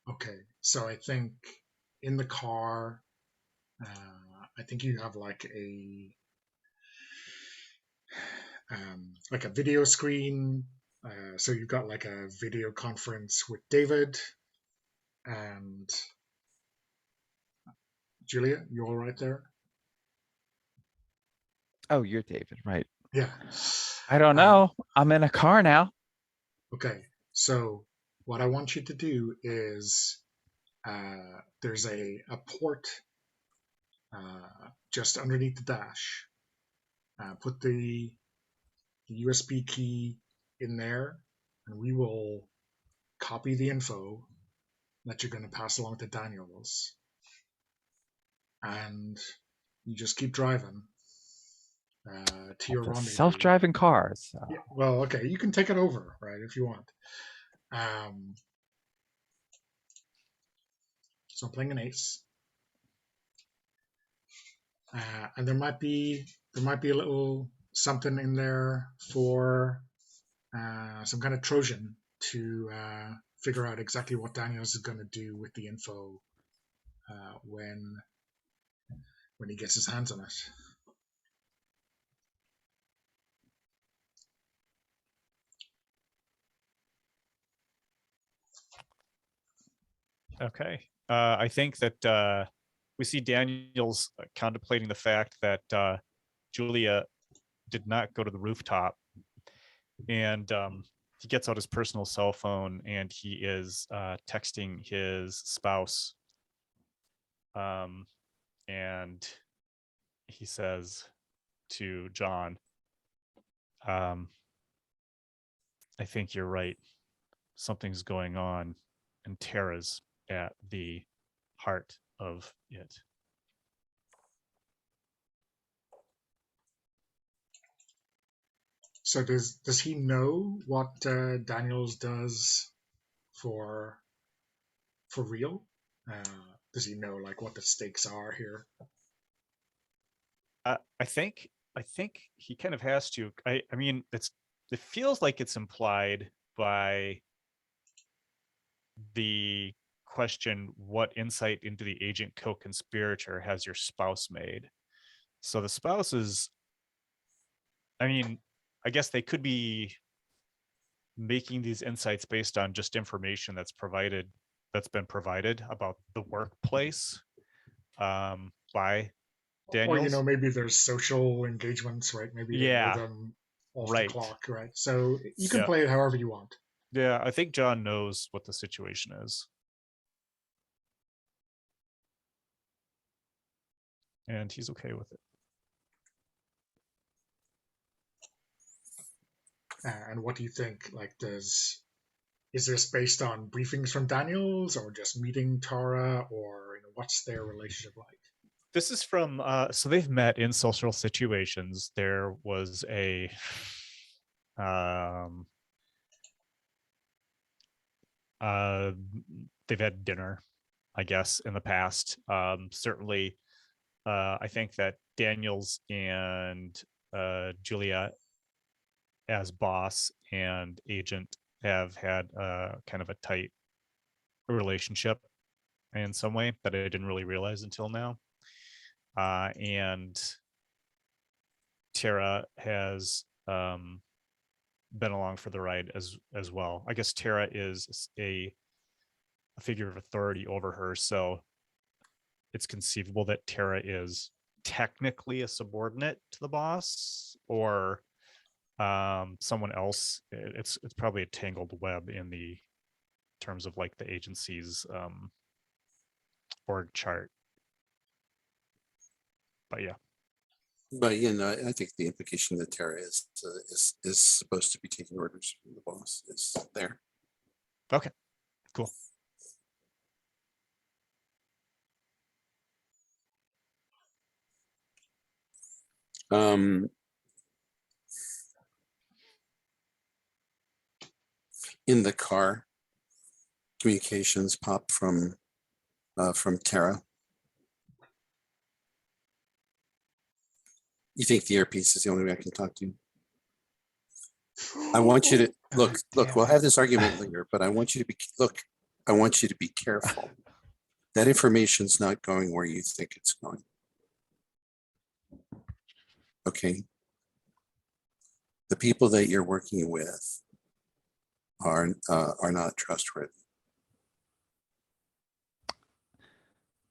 Okay, so I think in the car, I think you have like a video screen. So you've got like a video conference with David and Julia. You all right there? Oh, you're David, right? Yeah. I don't know. I'm in a car now. Okay, so what I want you to do is there's a port just underneath the dash. put the USB key in there, and we will copy the info that you're going to pass along to Daniels. And you just keep driving to your rendezvous. Self-driving cars. Yeah, well, okay, you can take it over, right, if you want. So I'm playing an ace. And there might be a little something in there for some kind of Trojan to figure out exactly what Daniels is going to do with the info when he gets his hands on it. Okay. I think that we see Daniels contemplating the fact that Julia did not go to the rooftop, and he gets out his personal cell phone and he is texting his spouse, and he says to John, I think you're right. Something's going on, and Tara's at the heart of it. So does he know what Daniels does for real? Does he know like what the stakes are here? I think he kind of has to. I mean, it feels like it's implied by the question, what insight into the agent co-conspirator has your spouse made? So the spouse is, I mean, I guess they could be making these insights based on just information that's been provided about the workplace by Daniels. Or maybe there's social engagements, right? Maybe they know them off the clock, right? So you can play it however you want. Yeah, I think John knows what the situation is. And he's okay with it. And what do you think? Like, is this based on briefings from Daniels, or just meeting Tara, or what's their relationship like? This is from so they've met in social situations. There was a they've had dinner, I guess, in the past. Certainly, I think that Daniels and Julia as boss and agent have had kind of a tight relationship in some way that I didn't really realize until now. And Tara has been along for the ride as well. I guess Tara is a figure of authority over her, so it's conceivable that Tara is technically a subordinate to the boss, or someone else. It's probably a tangled web in the terms of like the agency's org chart. But yeah. But I think the implication that Tara is supposed to be taking orders from the boss is there. Okay, cool. In the car, communications pop from Tara. You think the earpiece is the only way I can talk to you? I want you to look. We'll have this argument later, but I want you to I want you to be careful. That information's not going where you think it's going. Okay. The people that you're working with are not trustworthy.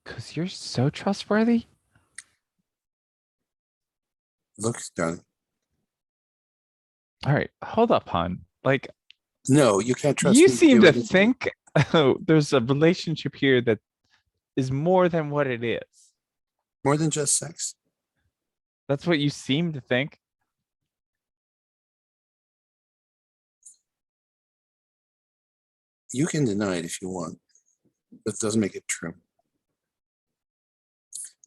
Because you're so trustworthy? Look, darling. All right, hold up, hon. Like, no, you can't trust you me seem to think there's a relationship here that is more than what it is. More than just sex. That's what you seem to think. You can deny it if you want, but it doesn't make it true.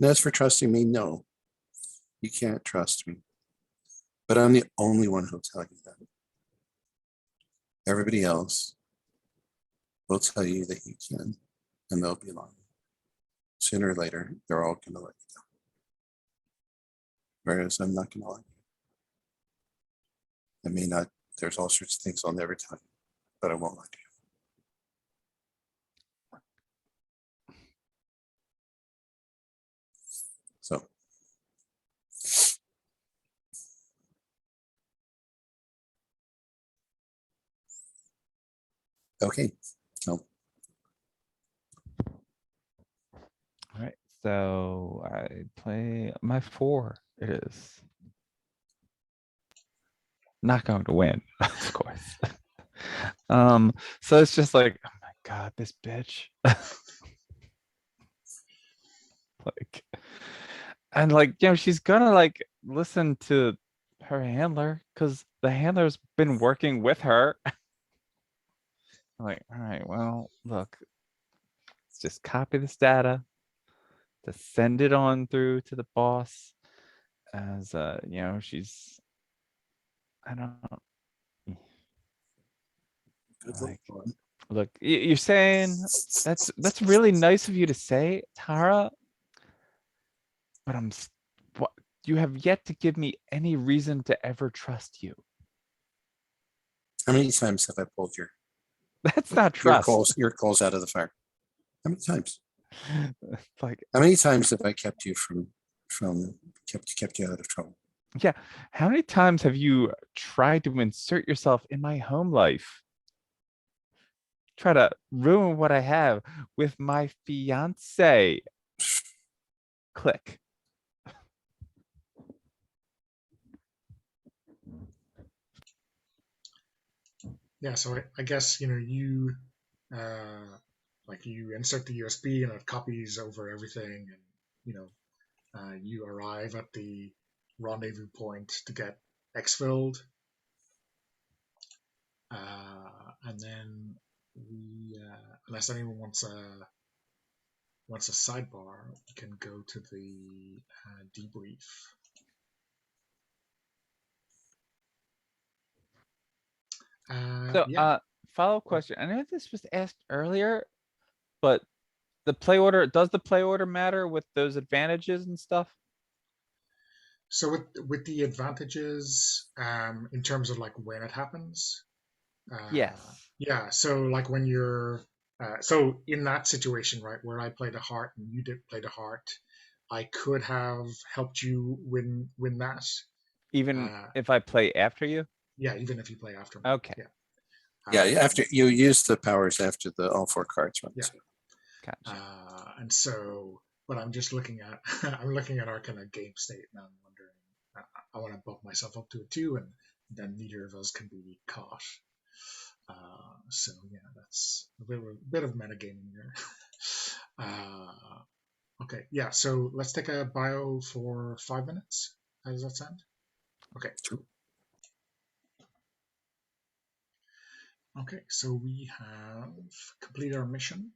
And as for trusting me, no, you can't trust me. But I'm the only one who'll tell you that. Everybody else will tell you that you can, and they'll be lying. Sooner or later, they're all going to let you go. Whereas I'm not going to lie to you. I may not, there's all sorts of things I'll never tell you, but I won't lie to you. So. Okay, so All right, so I play my 4. It is not going to win, of course. So it's just like, oh my god, this bitch. Like, and like, she's gonna like listen to her handler because the handler's been working with her. I'm like, all right, well, look, let's just copy this data to send it on through to the boss as she's, I don't know. good Like, luck. look, you're saying that's really nice of you to say, Tara, but what, you have yet to give me any reason to ever trust you. How many times have I pulled your That's not trust. your coals out of the fire? How many times? Like, how many times have I kept you kept you out of trouble? yeah, how many times have you tried to insert yourself in my home life? Try to ruin what I have with my fiance. Click. Yeah, so I guess you like you insert the USB and it copies over everything, and you arrive at the rendezvous point to get exfilled, and then we, unless anyone wants a sidebar, we can go to the debrief. So, Yeah. follow-up question. I know this was asked earlier, but does the play order matter with those advantages and stuff? So with the advantages, in terms of like when it happens, Yes. yeah. So like when you're, so in that situation, right, where I played a heart and you did play the heart, I could have helped you win that. Even if I play after you? Yeah, even if you play after me. Okay. Yeah. Yeah, after you use the powers after all 4 cards, right? Yeah. So. Gotcha. And so, but I'm just looking at I'm looking at our kind of game state, and I'm wondering, I want to bump myself up to a 2, and then neither of us can be caught. So yeah, that's a bit of metagaming there. Okay, yeah. So let's take a bio for 5 minutes. How does that sound? Okay. True. Okay, so we have completed our mission.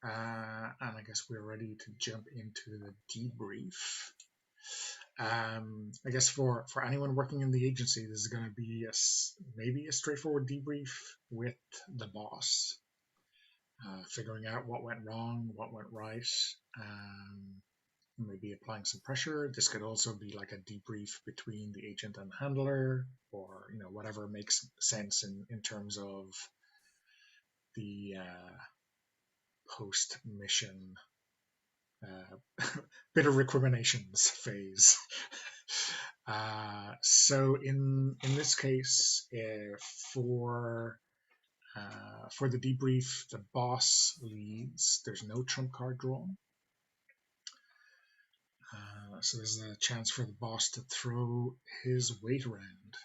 And I guess we're ready to jump into the debrief. I guess for anyone working in the agency, this is going to be maybe a straightforward debrief with the boss, figuring out what went wrong, what went right, maybe applying some pressure. This could also be like a debrief between the agent and the handler, or whatever makes sense in terms of the post mission bit of recriminations phase. So in this case, for the debrief, the boss leads. There's no trump card drawn. So there's a chance for the boss to throw his weight around.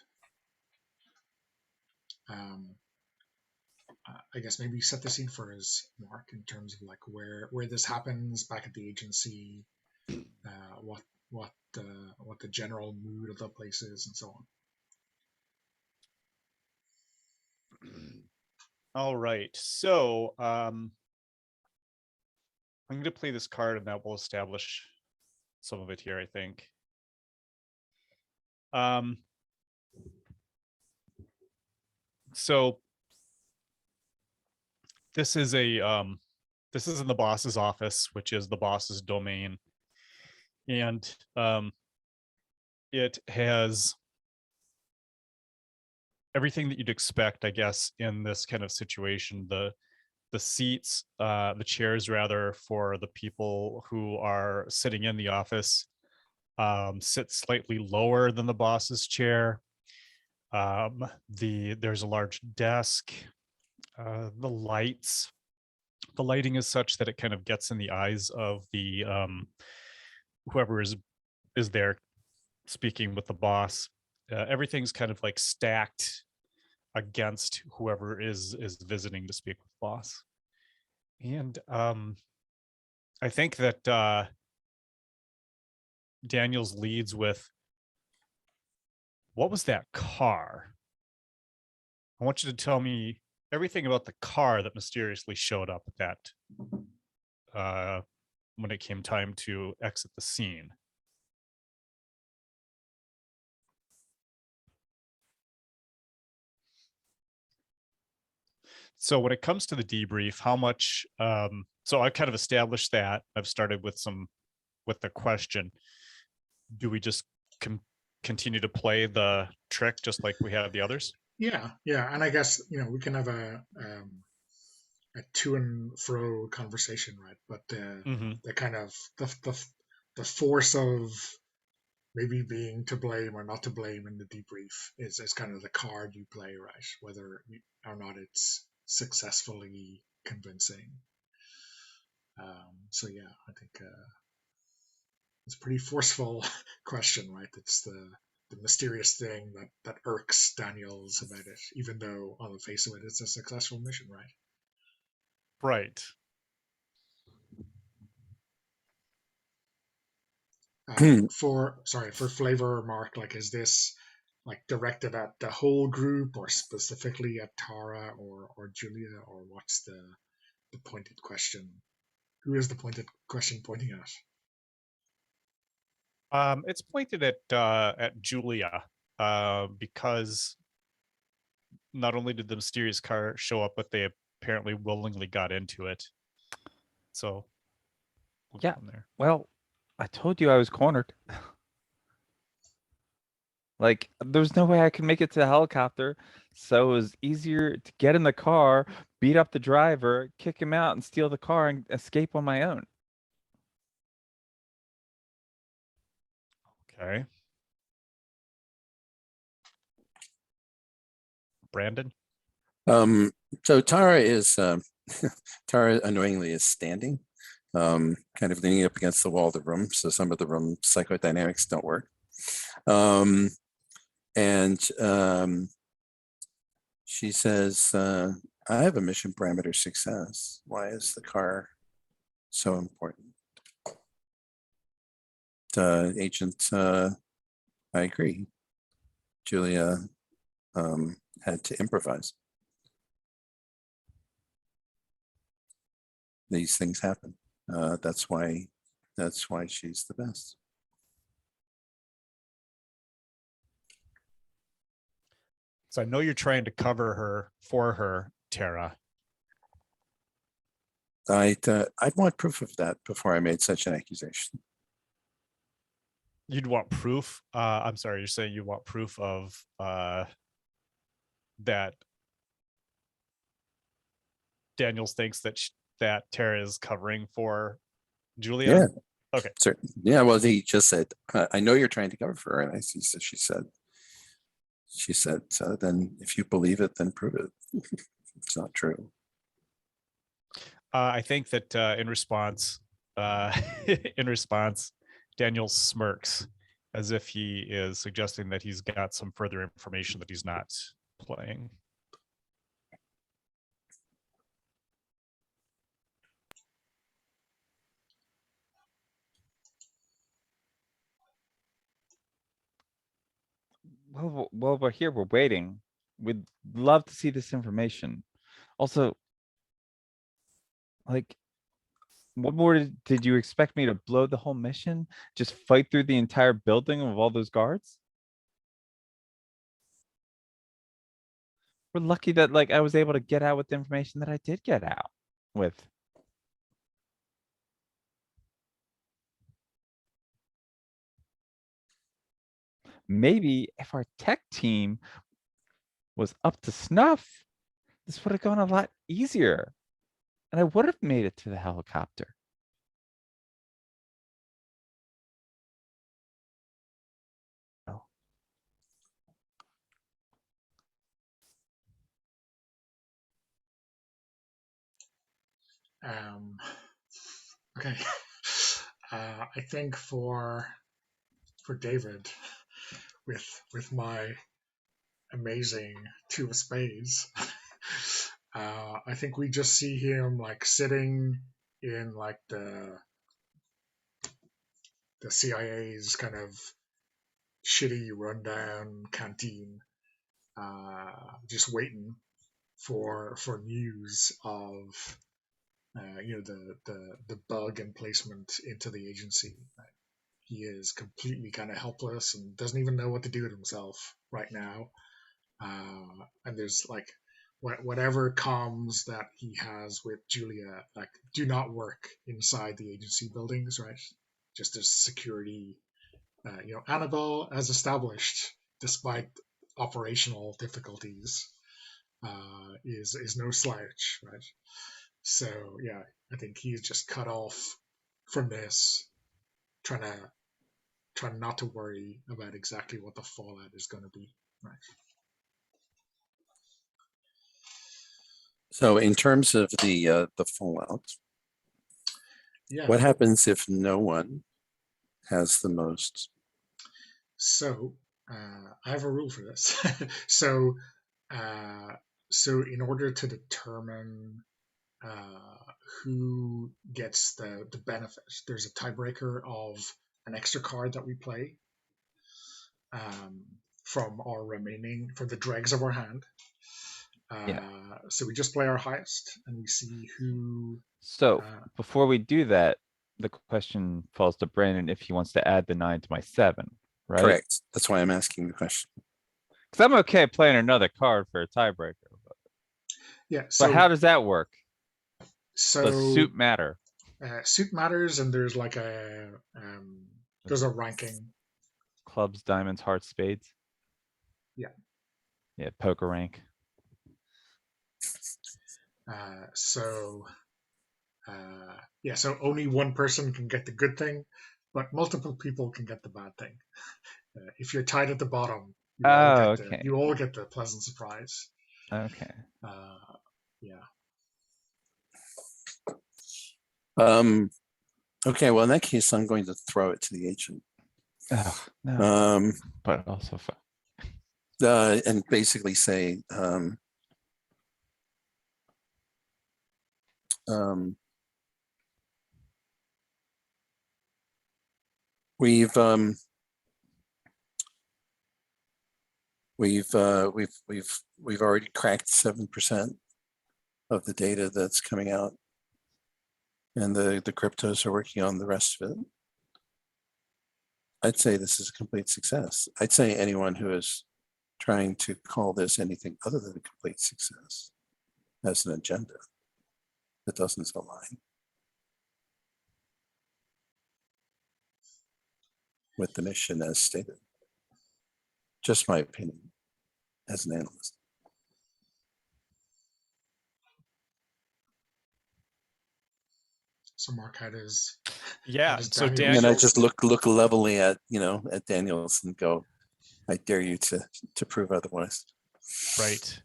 I guess maybe set the scene for us, Mark, in terms of like where this happens back at the agency, what what the general mood of the place is and so on. All right, so I'm going to play this card, and that will establish some of it here, I think. So this is this is in the boss's office, which is the boss's domain, and it has everything that you'd expect, I guess, in this kind of situation. The seats, the chairs rather, for the people who are sitting in the office sit slightly lower than the boss's chair. There's a large desk. The lighting is such that it kind of gets in the eyes of the whoever is there speaking with the boss. Everything's kind of like stacked against whoever is visiting to speak with the boss. And I think that Daniels leads with, what was that car? I want you to tell me everything about the car that mysteriously showed up at that when it came time to exit the scene. So when it comes to the debrief, how much so I kind of established that. I've started with the question. Do we just continue to play the trick just like we have the others? Yeah, and I guess we can have a to and fro conversation, right? But the kind of the force of maybe being to blame or not to blame in the debrief is kind of the card you play, right? Whether or not it's successfully convincing. So yeah, I think it's a pretty forceful question, right? It's the mysterious thing that irks Daniels about it, even though on the face of it, it's a successful mission, right? Right. For flavor, Mark, like, is this like directed at the whole group or specifically at Tara or Julia, or what's the pointed question? Who is the pointed question pointing at? It's pointed at Julia, because not only did the mysterious car show up, but they apparently willingly got into it. So we'll Yeah. go from there. Well, I told you I was cornered. Like, there's no way I could make it to the helicopter, so it was easier to get in the car, beat up the driver, kick him out, and steal the car and escape on my own. Okay. Brandon? So Tara is Tara annoyingly is standing, kind of leaning up against the wall of the room, so some of the room psychodynamics don't work. And she says, I have a mission parameter success. Why is the car so important? Agent, I agree. Julia had to improvise. These things happen. That's why she's the best. So I know you're trying to cover for her, Tara. I'd want proof of that before I made such an accusation. You'd want proof. I'm sorry, you're saying you want proof of that Daniels thinks that Tara is covering for Julia? Yeah. Okay. Certain. Yeah, well, he just said, I know you're trying to cover for her. And she said, so then if you believe it, then prove it. It's not true. I think that in response, Daniel smirks as if he is suggesting that he's got some further information that he's not playing. Well, we're here. We're waiting. We'd love to see this information. Also, like, what more did you expect me to blow the whole mission? Just fight through the entire building of all those guards? We're lucky that like I was able to get out with the information that I did get out with. Maybe if our tech team was up to snuff, this would have gone a lot easier. And I would have made it to the helicopter. Oh. Okay. I think for David, with my amazing two of spades, I think we just see him like sitting in like the CIA's kind of shitty rundown canteen, just waiting for news of the bug and placement into the agency. He is completely kind of helpless and doesn't even know what to do with himself right now. And there's like whatever comms that he has with Julia, like, do not work inside the agency buildings, right? Just as security, Annabelle, as established, despite operational difficulties, is no slouch, right? So yeah, I think he's just cut off from this, trying not to worry about exactly what the fallout is going to be. Right. So in terms of the fallout, Yeah. what happens if no one has the most? So I have a rule for this. So in order to determine who gets the benefit, there's a tiebreaker of an extra card that we play from the dregs of our hand. So we just play our highest and we see who. So before we do that, the question falls to Brandon if he wants to add the 9 to my 7, right? Correct. That's why I'm asking the question. Because I'm okay playing another card for a tiebreaker. Yeah. So but how does that work? So does suit matter? Suit matters, and there's like there's a ranking. Clubs, diamonds, hearts, spades. Yeah. Yeah, poker rank. So only one person can get the good thing, but multiple people can get the bad thing. If you're tied at the bottom, you all get the pleasant surprise. Okay. Yeah. Okay, well, in that case, I'm going to throw it to the agent. Oh, no. But also fun. And basically say, we've already cracked 7% of the data that's coming out, and the cryptos are working on the rest of it. I'd say this is a complete success. I'd say anyone who is trying to call this anything other than a complete success has an agenda that doesn't align with the mission as stated. Just my opinion as an analyst. So Mark had his. So Daniel. And I just look levelly at Daniels and go, I dare you to prove otherwise. Right.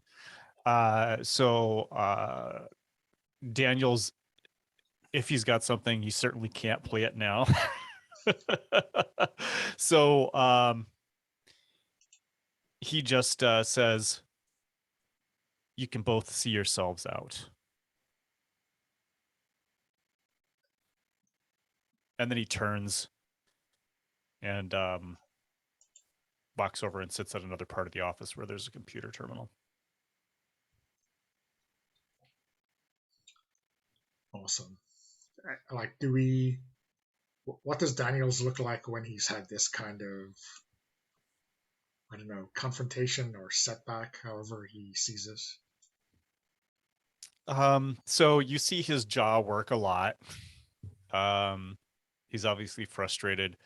Daniels, if he's got something, he certainly can't play it now. So he just says, you can both see yourselves out. And then he turns and walks over and sits at another part of the office where there's a computer terminal. Awesome. Like, what does Daniels look like when he's had this kind of, I don't know, confrontation or setback, however he sees it? So you see his jaw work a lot. He's obviously frustrated.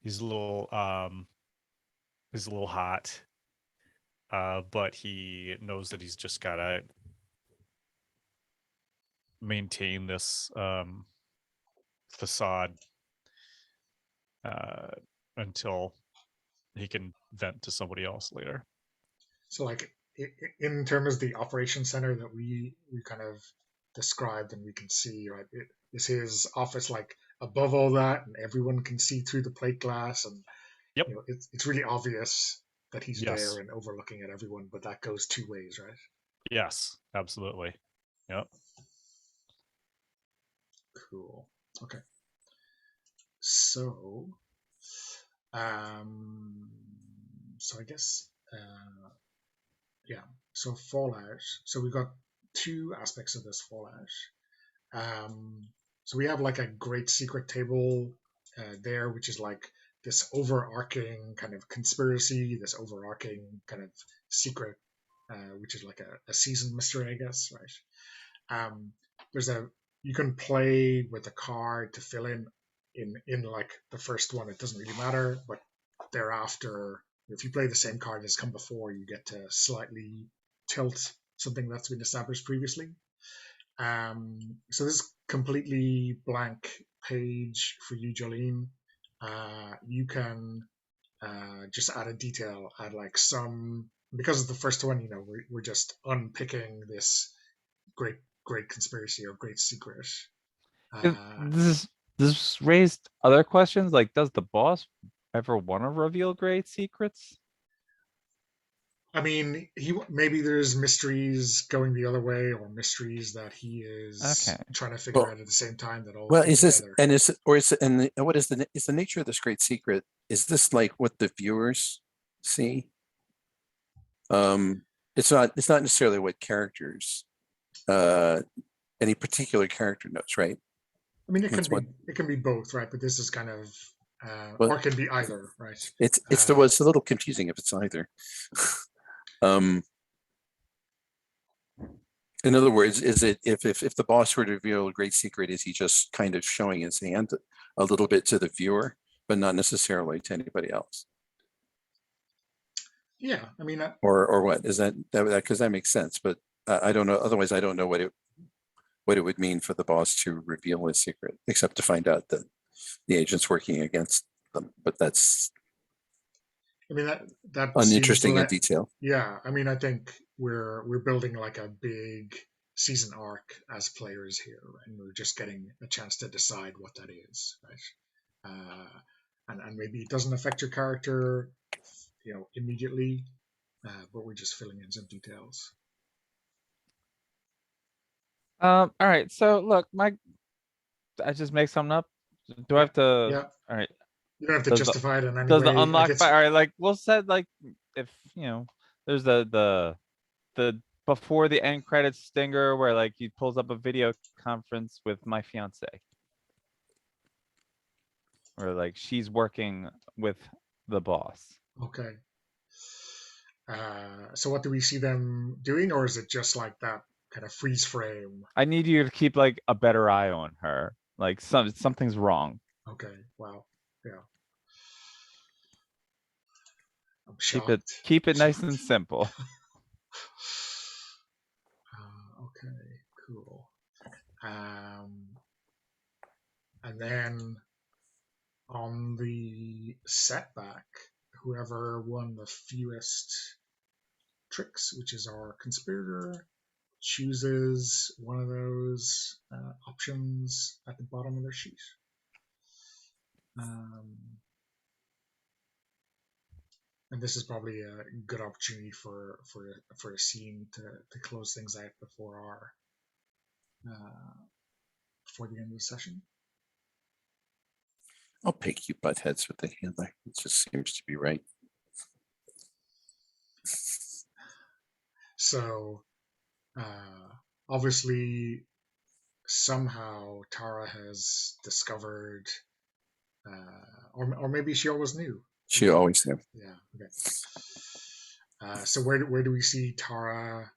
He's a little hot. But he knows that he's just gotta maintain this facade until he can vent to somebody else later. So, like, in terms of the operation center that we kind of described and we can see, right? Is his office like above all that, and everyone can see through the plate glass, and Yep. you know, it's really obvious that he's Yes. there and overlooking at everyone, but that goes two ways, right? Yes, absolutely. Yep. Cool. Okay. So, so I guess, yeah. So Fallout. So we got two aspects of this Fallout. So we have like a great secret table there, which is like this overarching kind of conspiracy, this overarching kind of secret, which is like a seasoned mystery, I guess, right? There's you can play with a card to fill in like the first one. It doesn't really matter, but thereafter, if you play the same card as come before, you get to slightly tilt something that's been established previously. So this completely blank page for you, Jolene. You can just add a detail, add like some, because of the first one, you know, we're just unpicking this great conspiracy or great secret. This raised other questions, like does the boss ever want to reveal great secrets? I mean, maybe there's mysteries going the other way, or mysteries that he is Okay. trying to figure Well- out at the same time that all Well, fit is this, together. and is it, or is it, and what is the nature of this great secret? Is this like what the viewers see? It's not necessarily what characters, any particular character knows, right? I mean, That's what, it can be both, right? But this is kind of, Well, or it can be either, right? it's it's a little confusing if it's either. In other words, is it if the boss were to reveal a great secret, is he just kind of showing his hand a little bit to the viewer, but not necessarily to anybody else? Yeah, I mean, Or what is that? Because that makes sense, but I don't know. Otherwise, I don't know what it would mean for the boss to reveal his secret, except to find out that the agent's working against them. But that's I mean that uninteresting in detail. Yeah, I mean, I think we're building like a big season arc as players here, and we're just getting a chance to decide what that is, right? And maybe it doesn't affect your character, you know, immediately, but we're just filling in some details. All right, so look, I just make something up. Do I have to? Yeah. All right. You don't have to Does the- justify it in any Does way. the unlock Like, all right, like we'll set like if you know there's the before the end credits stinger where like he pulls up a video conference with my fiance. Or like she's working with the boss. okay. So what do we see them doing, or is it just like that kind of freeze frame? I need you to keep like a better eye on her. Like something's wrong. Okay, wow, yeah. I'm Keep shocked. it nice and simple. Okay, cool. And then on the setback, whoever won the fewest tricks, which is our conspirator, chooses one of those options at the bottom of their sheet. And this is probably a good opportunity for a scene to close things out before the end of the session. I'll pick you butt heads with the handler. It just seems to be right. So obviously, somehow Tara has discovered, or maybe she always knew. She always knew. Yeah. Okay. So where do we see Tara?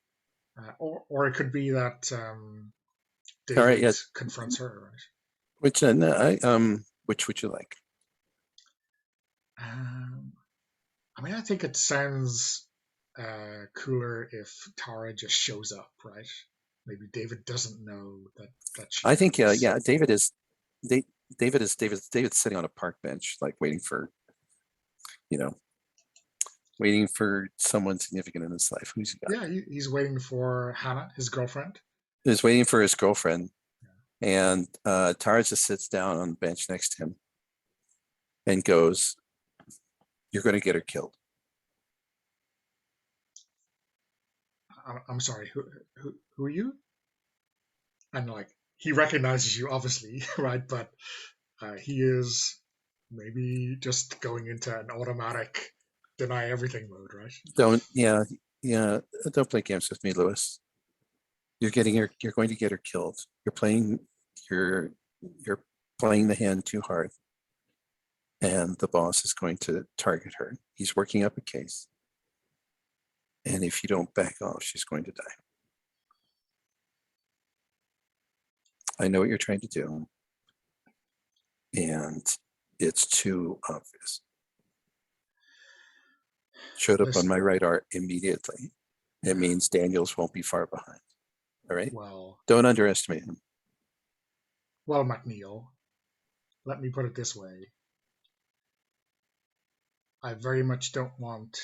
Or it could be that All right, David yeah. confronts her, right? Which would you like? I mean, I think it sounds cooler if Tara just shows up, right? Maybe David doesn't know that she I think knows. David's sitting on a park bench, like waiting for, waiting for someone significant in his life. Who's he got? Yeah, he's waiting for Hannah, his girlfriend. He's waiting for his girlfriend, and Tara just sits down on the bench next to him and goes, "You're going to get her killed." I'm sorry, who are you? And like he recognizes you, obviously, right? But he is maybe just going into an automatic deny everything mode, right? Don't play games with me, Lewis. You're going to get her killed. You're playing the hand too hard, and the boss is going to target her. He's working up a case, and if you don't back off, she's going to die. I know what you're trying to do, and it's too obvious. Showed up on my radar immediately. It means Daniels won't be far behind. All right? Well, don't underestimate him. Well, McNeil, let me put it this way. I very much don't want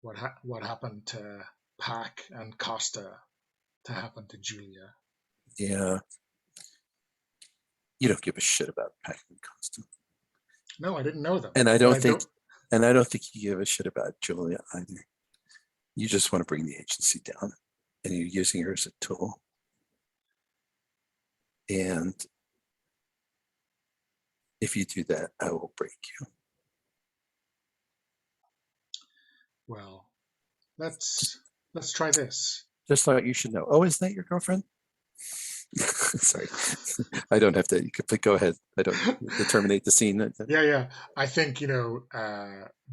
what happened to Pac and Costa to happen to Julia. Yeah. You don't give a shit about Pac and Costa. No, I didn't know them. And I don't think you give a shit about Julia either. You just want to bring the agency down, and you're using her as a tool. And if you do that, I will break you. Well, let's try this. Just thought you should know. Oh, is that your girlfriend? Sorry, I don't have to. You could go ahead. I don't terminate the scene. Yeah. I think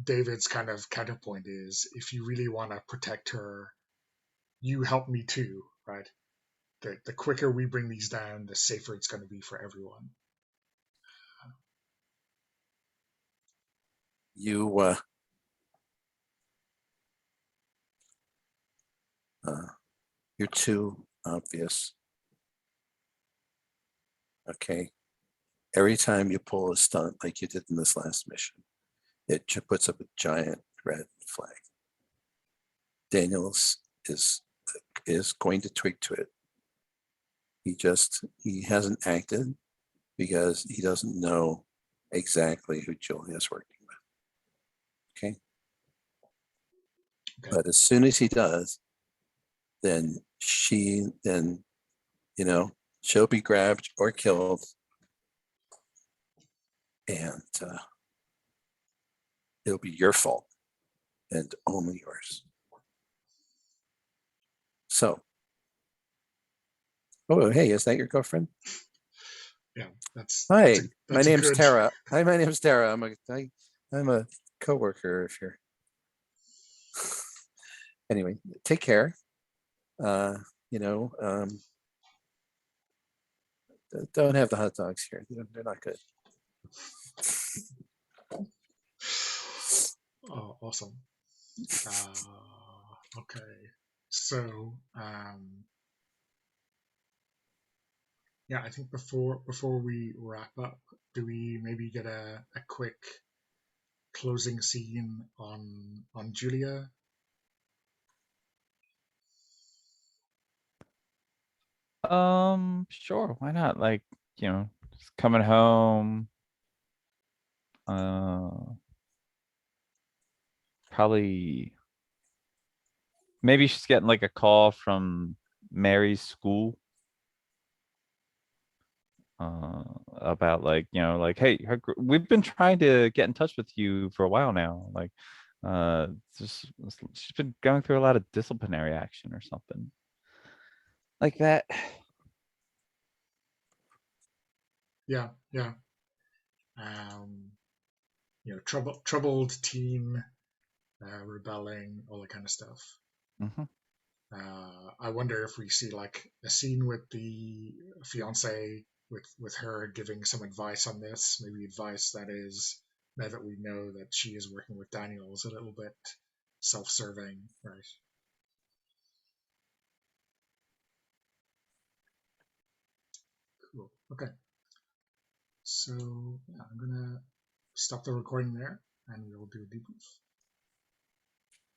David's kind of counterpoint is, if you really want to protect her, you help me too, right? The quicker we bring these down, the safer it's going to be for everyone. You're too obvious. Okay. Every time you pull a stunt like you did in this last mission, it puts up a giant red flag. Daniels is going to twig to it. He hasn't acted because he doesn't know exactly who Julia's working with. Okay. But as soon as he does, then she'll be grabbed or killed, and it'll be your fault and only yours. So, hey, is that your girlfriend? Yeah, that's. Hi, that's my name's good... Tara. Hi, my name's Tara. I'm a coworker of yours. Anyway, take care. Don't have the hot dogs here. They're not good. Oh, awesome. Okay, so I think before we wrap up, do we maybe get a quick closing scene on Julia? Sure, why not? Like, just coming home. Probably maybe she's getting like a call from Mary's school. About like, hey, we've been trying to get in touch with you for a while now. Like, She's been going through a lot of disciplinary action or something like that. Yeah, yeah. Troubled teen, rebelling, all that kind of stuff. Mhm. I wonder if we see like a scene with the fiance, with her giving some advice on this, maybe advice that is, now that we know that she is working with Daniel, is a little bit self-serving, right? Cool. Okay. So yeah, I'm gonna stop the recording there, and we'll do a debrief.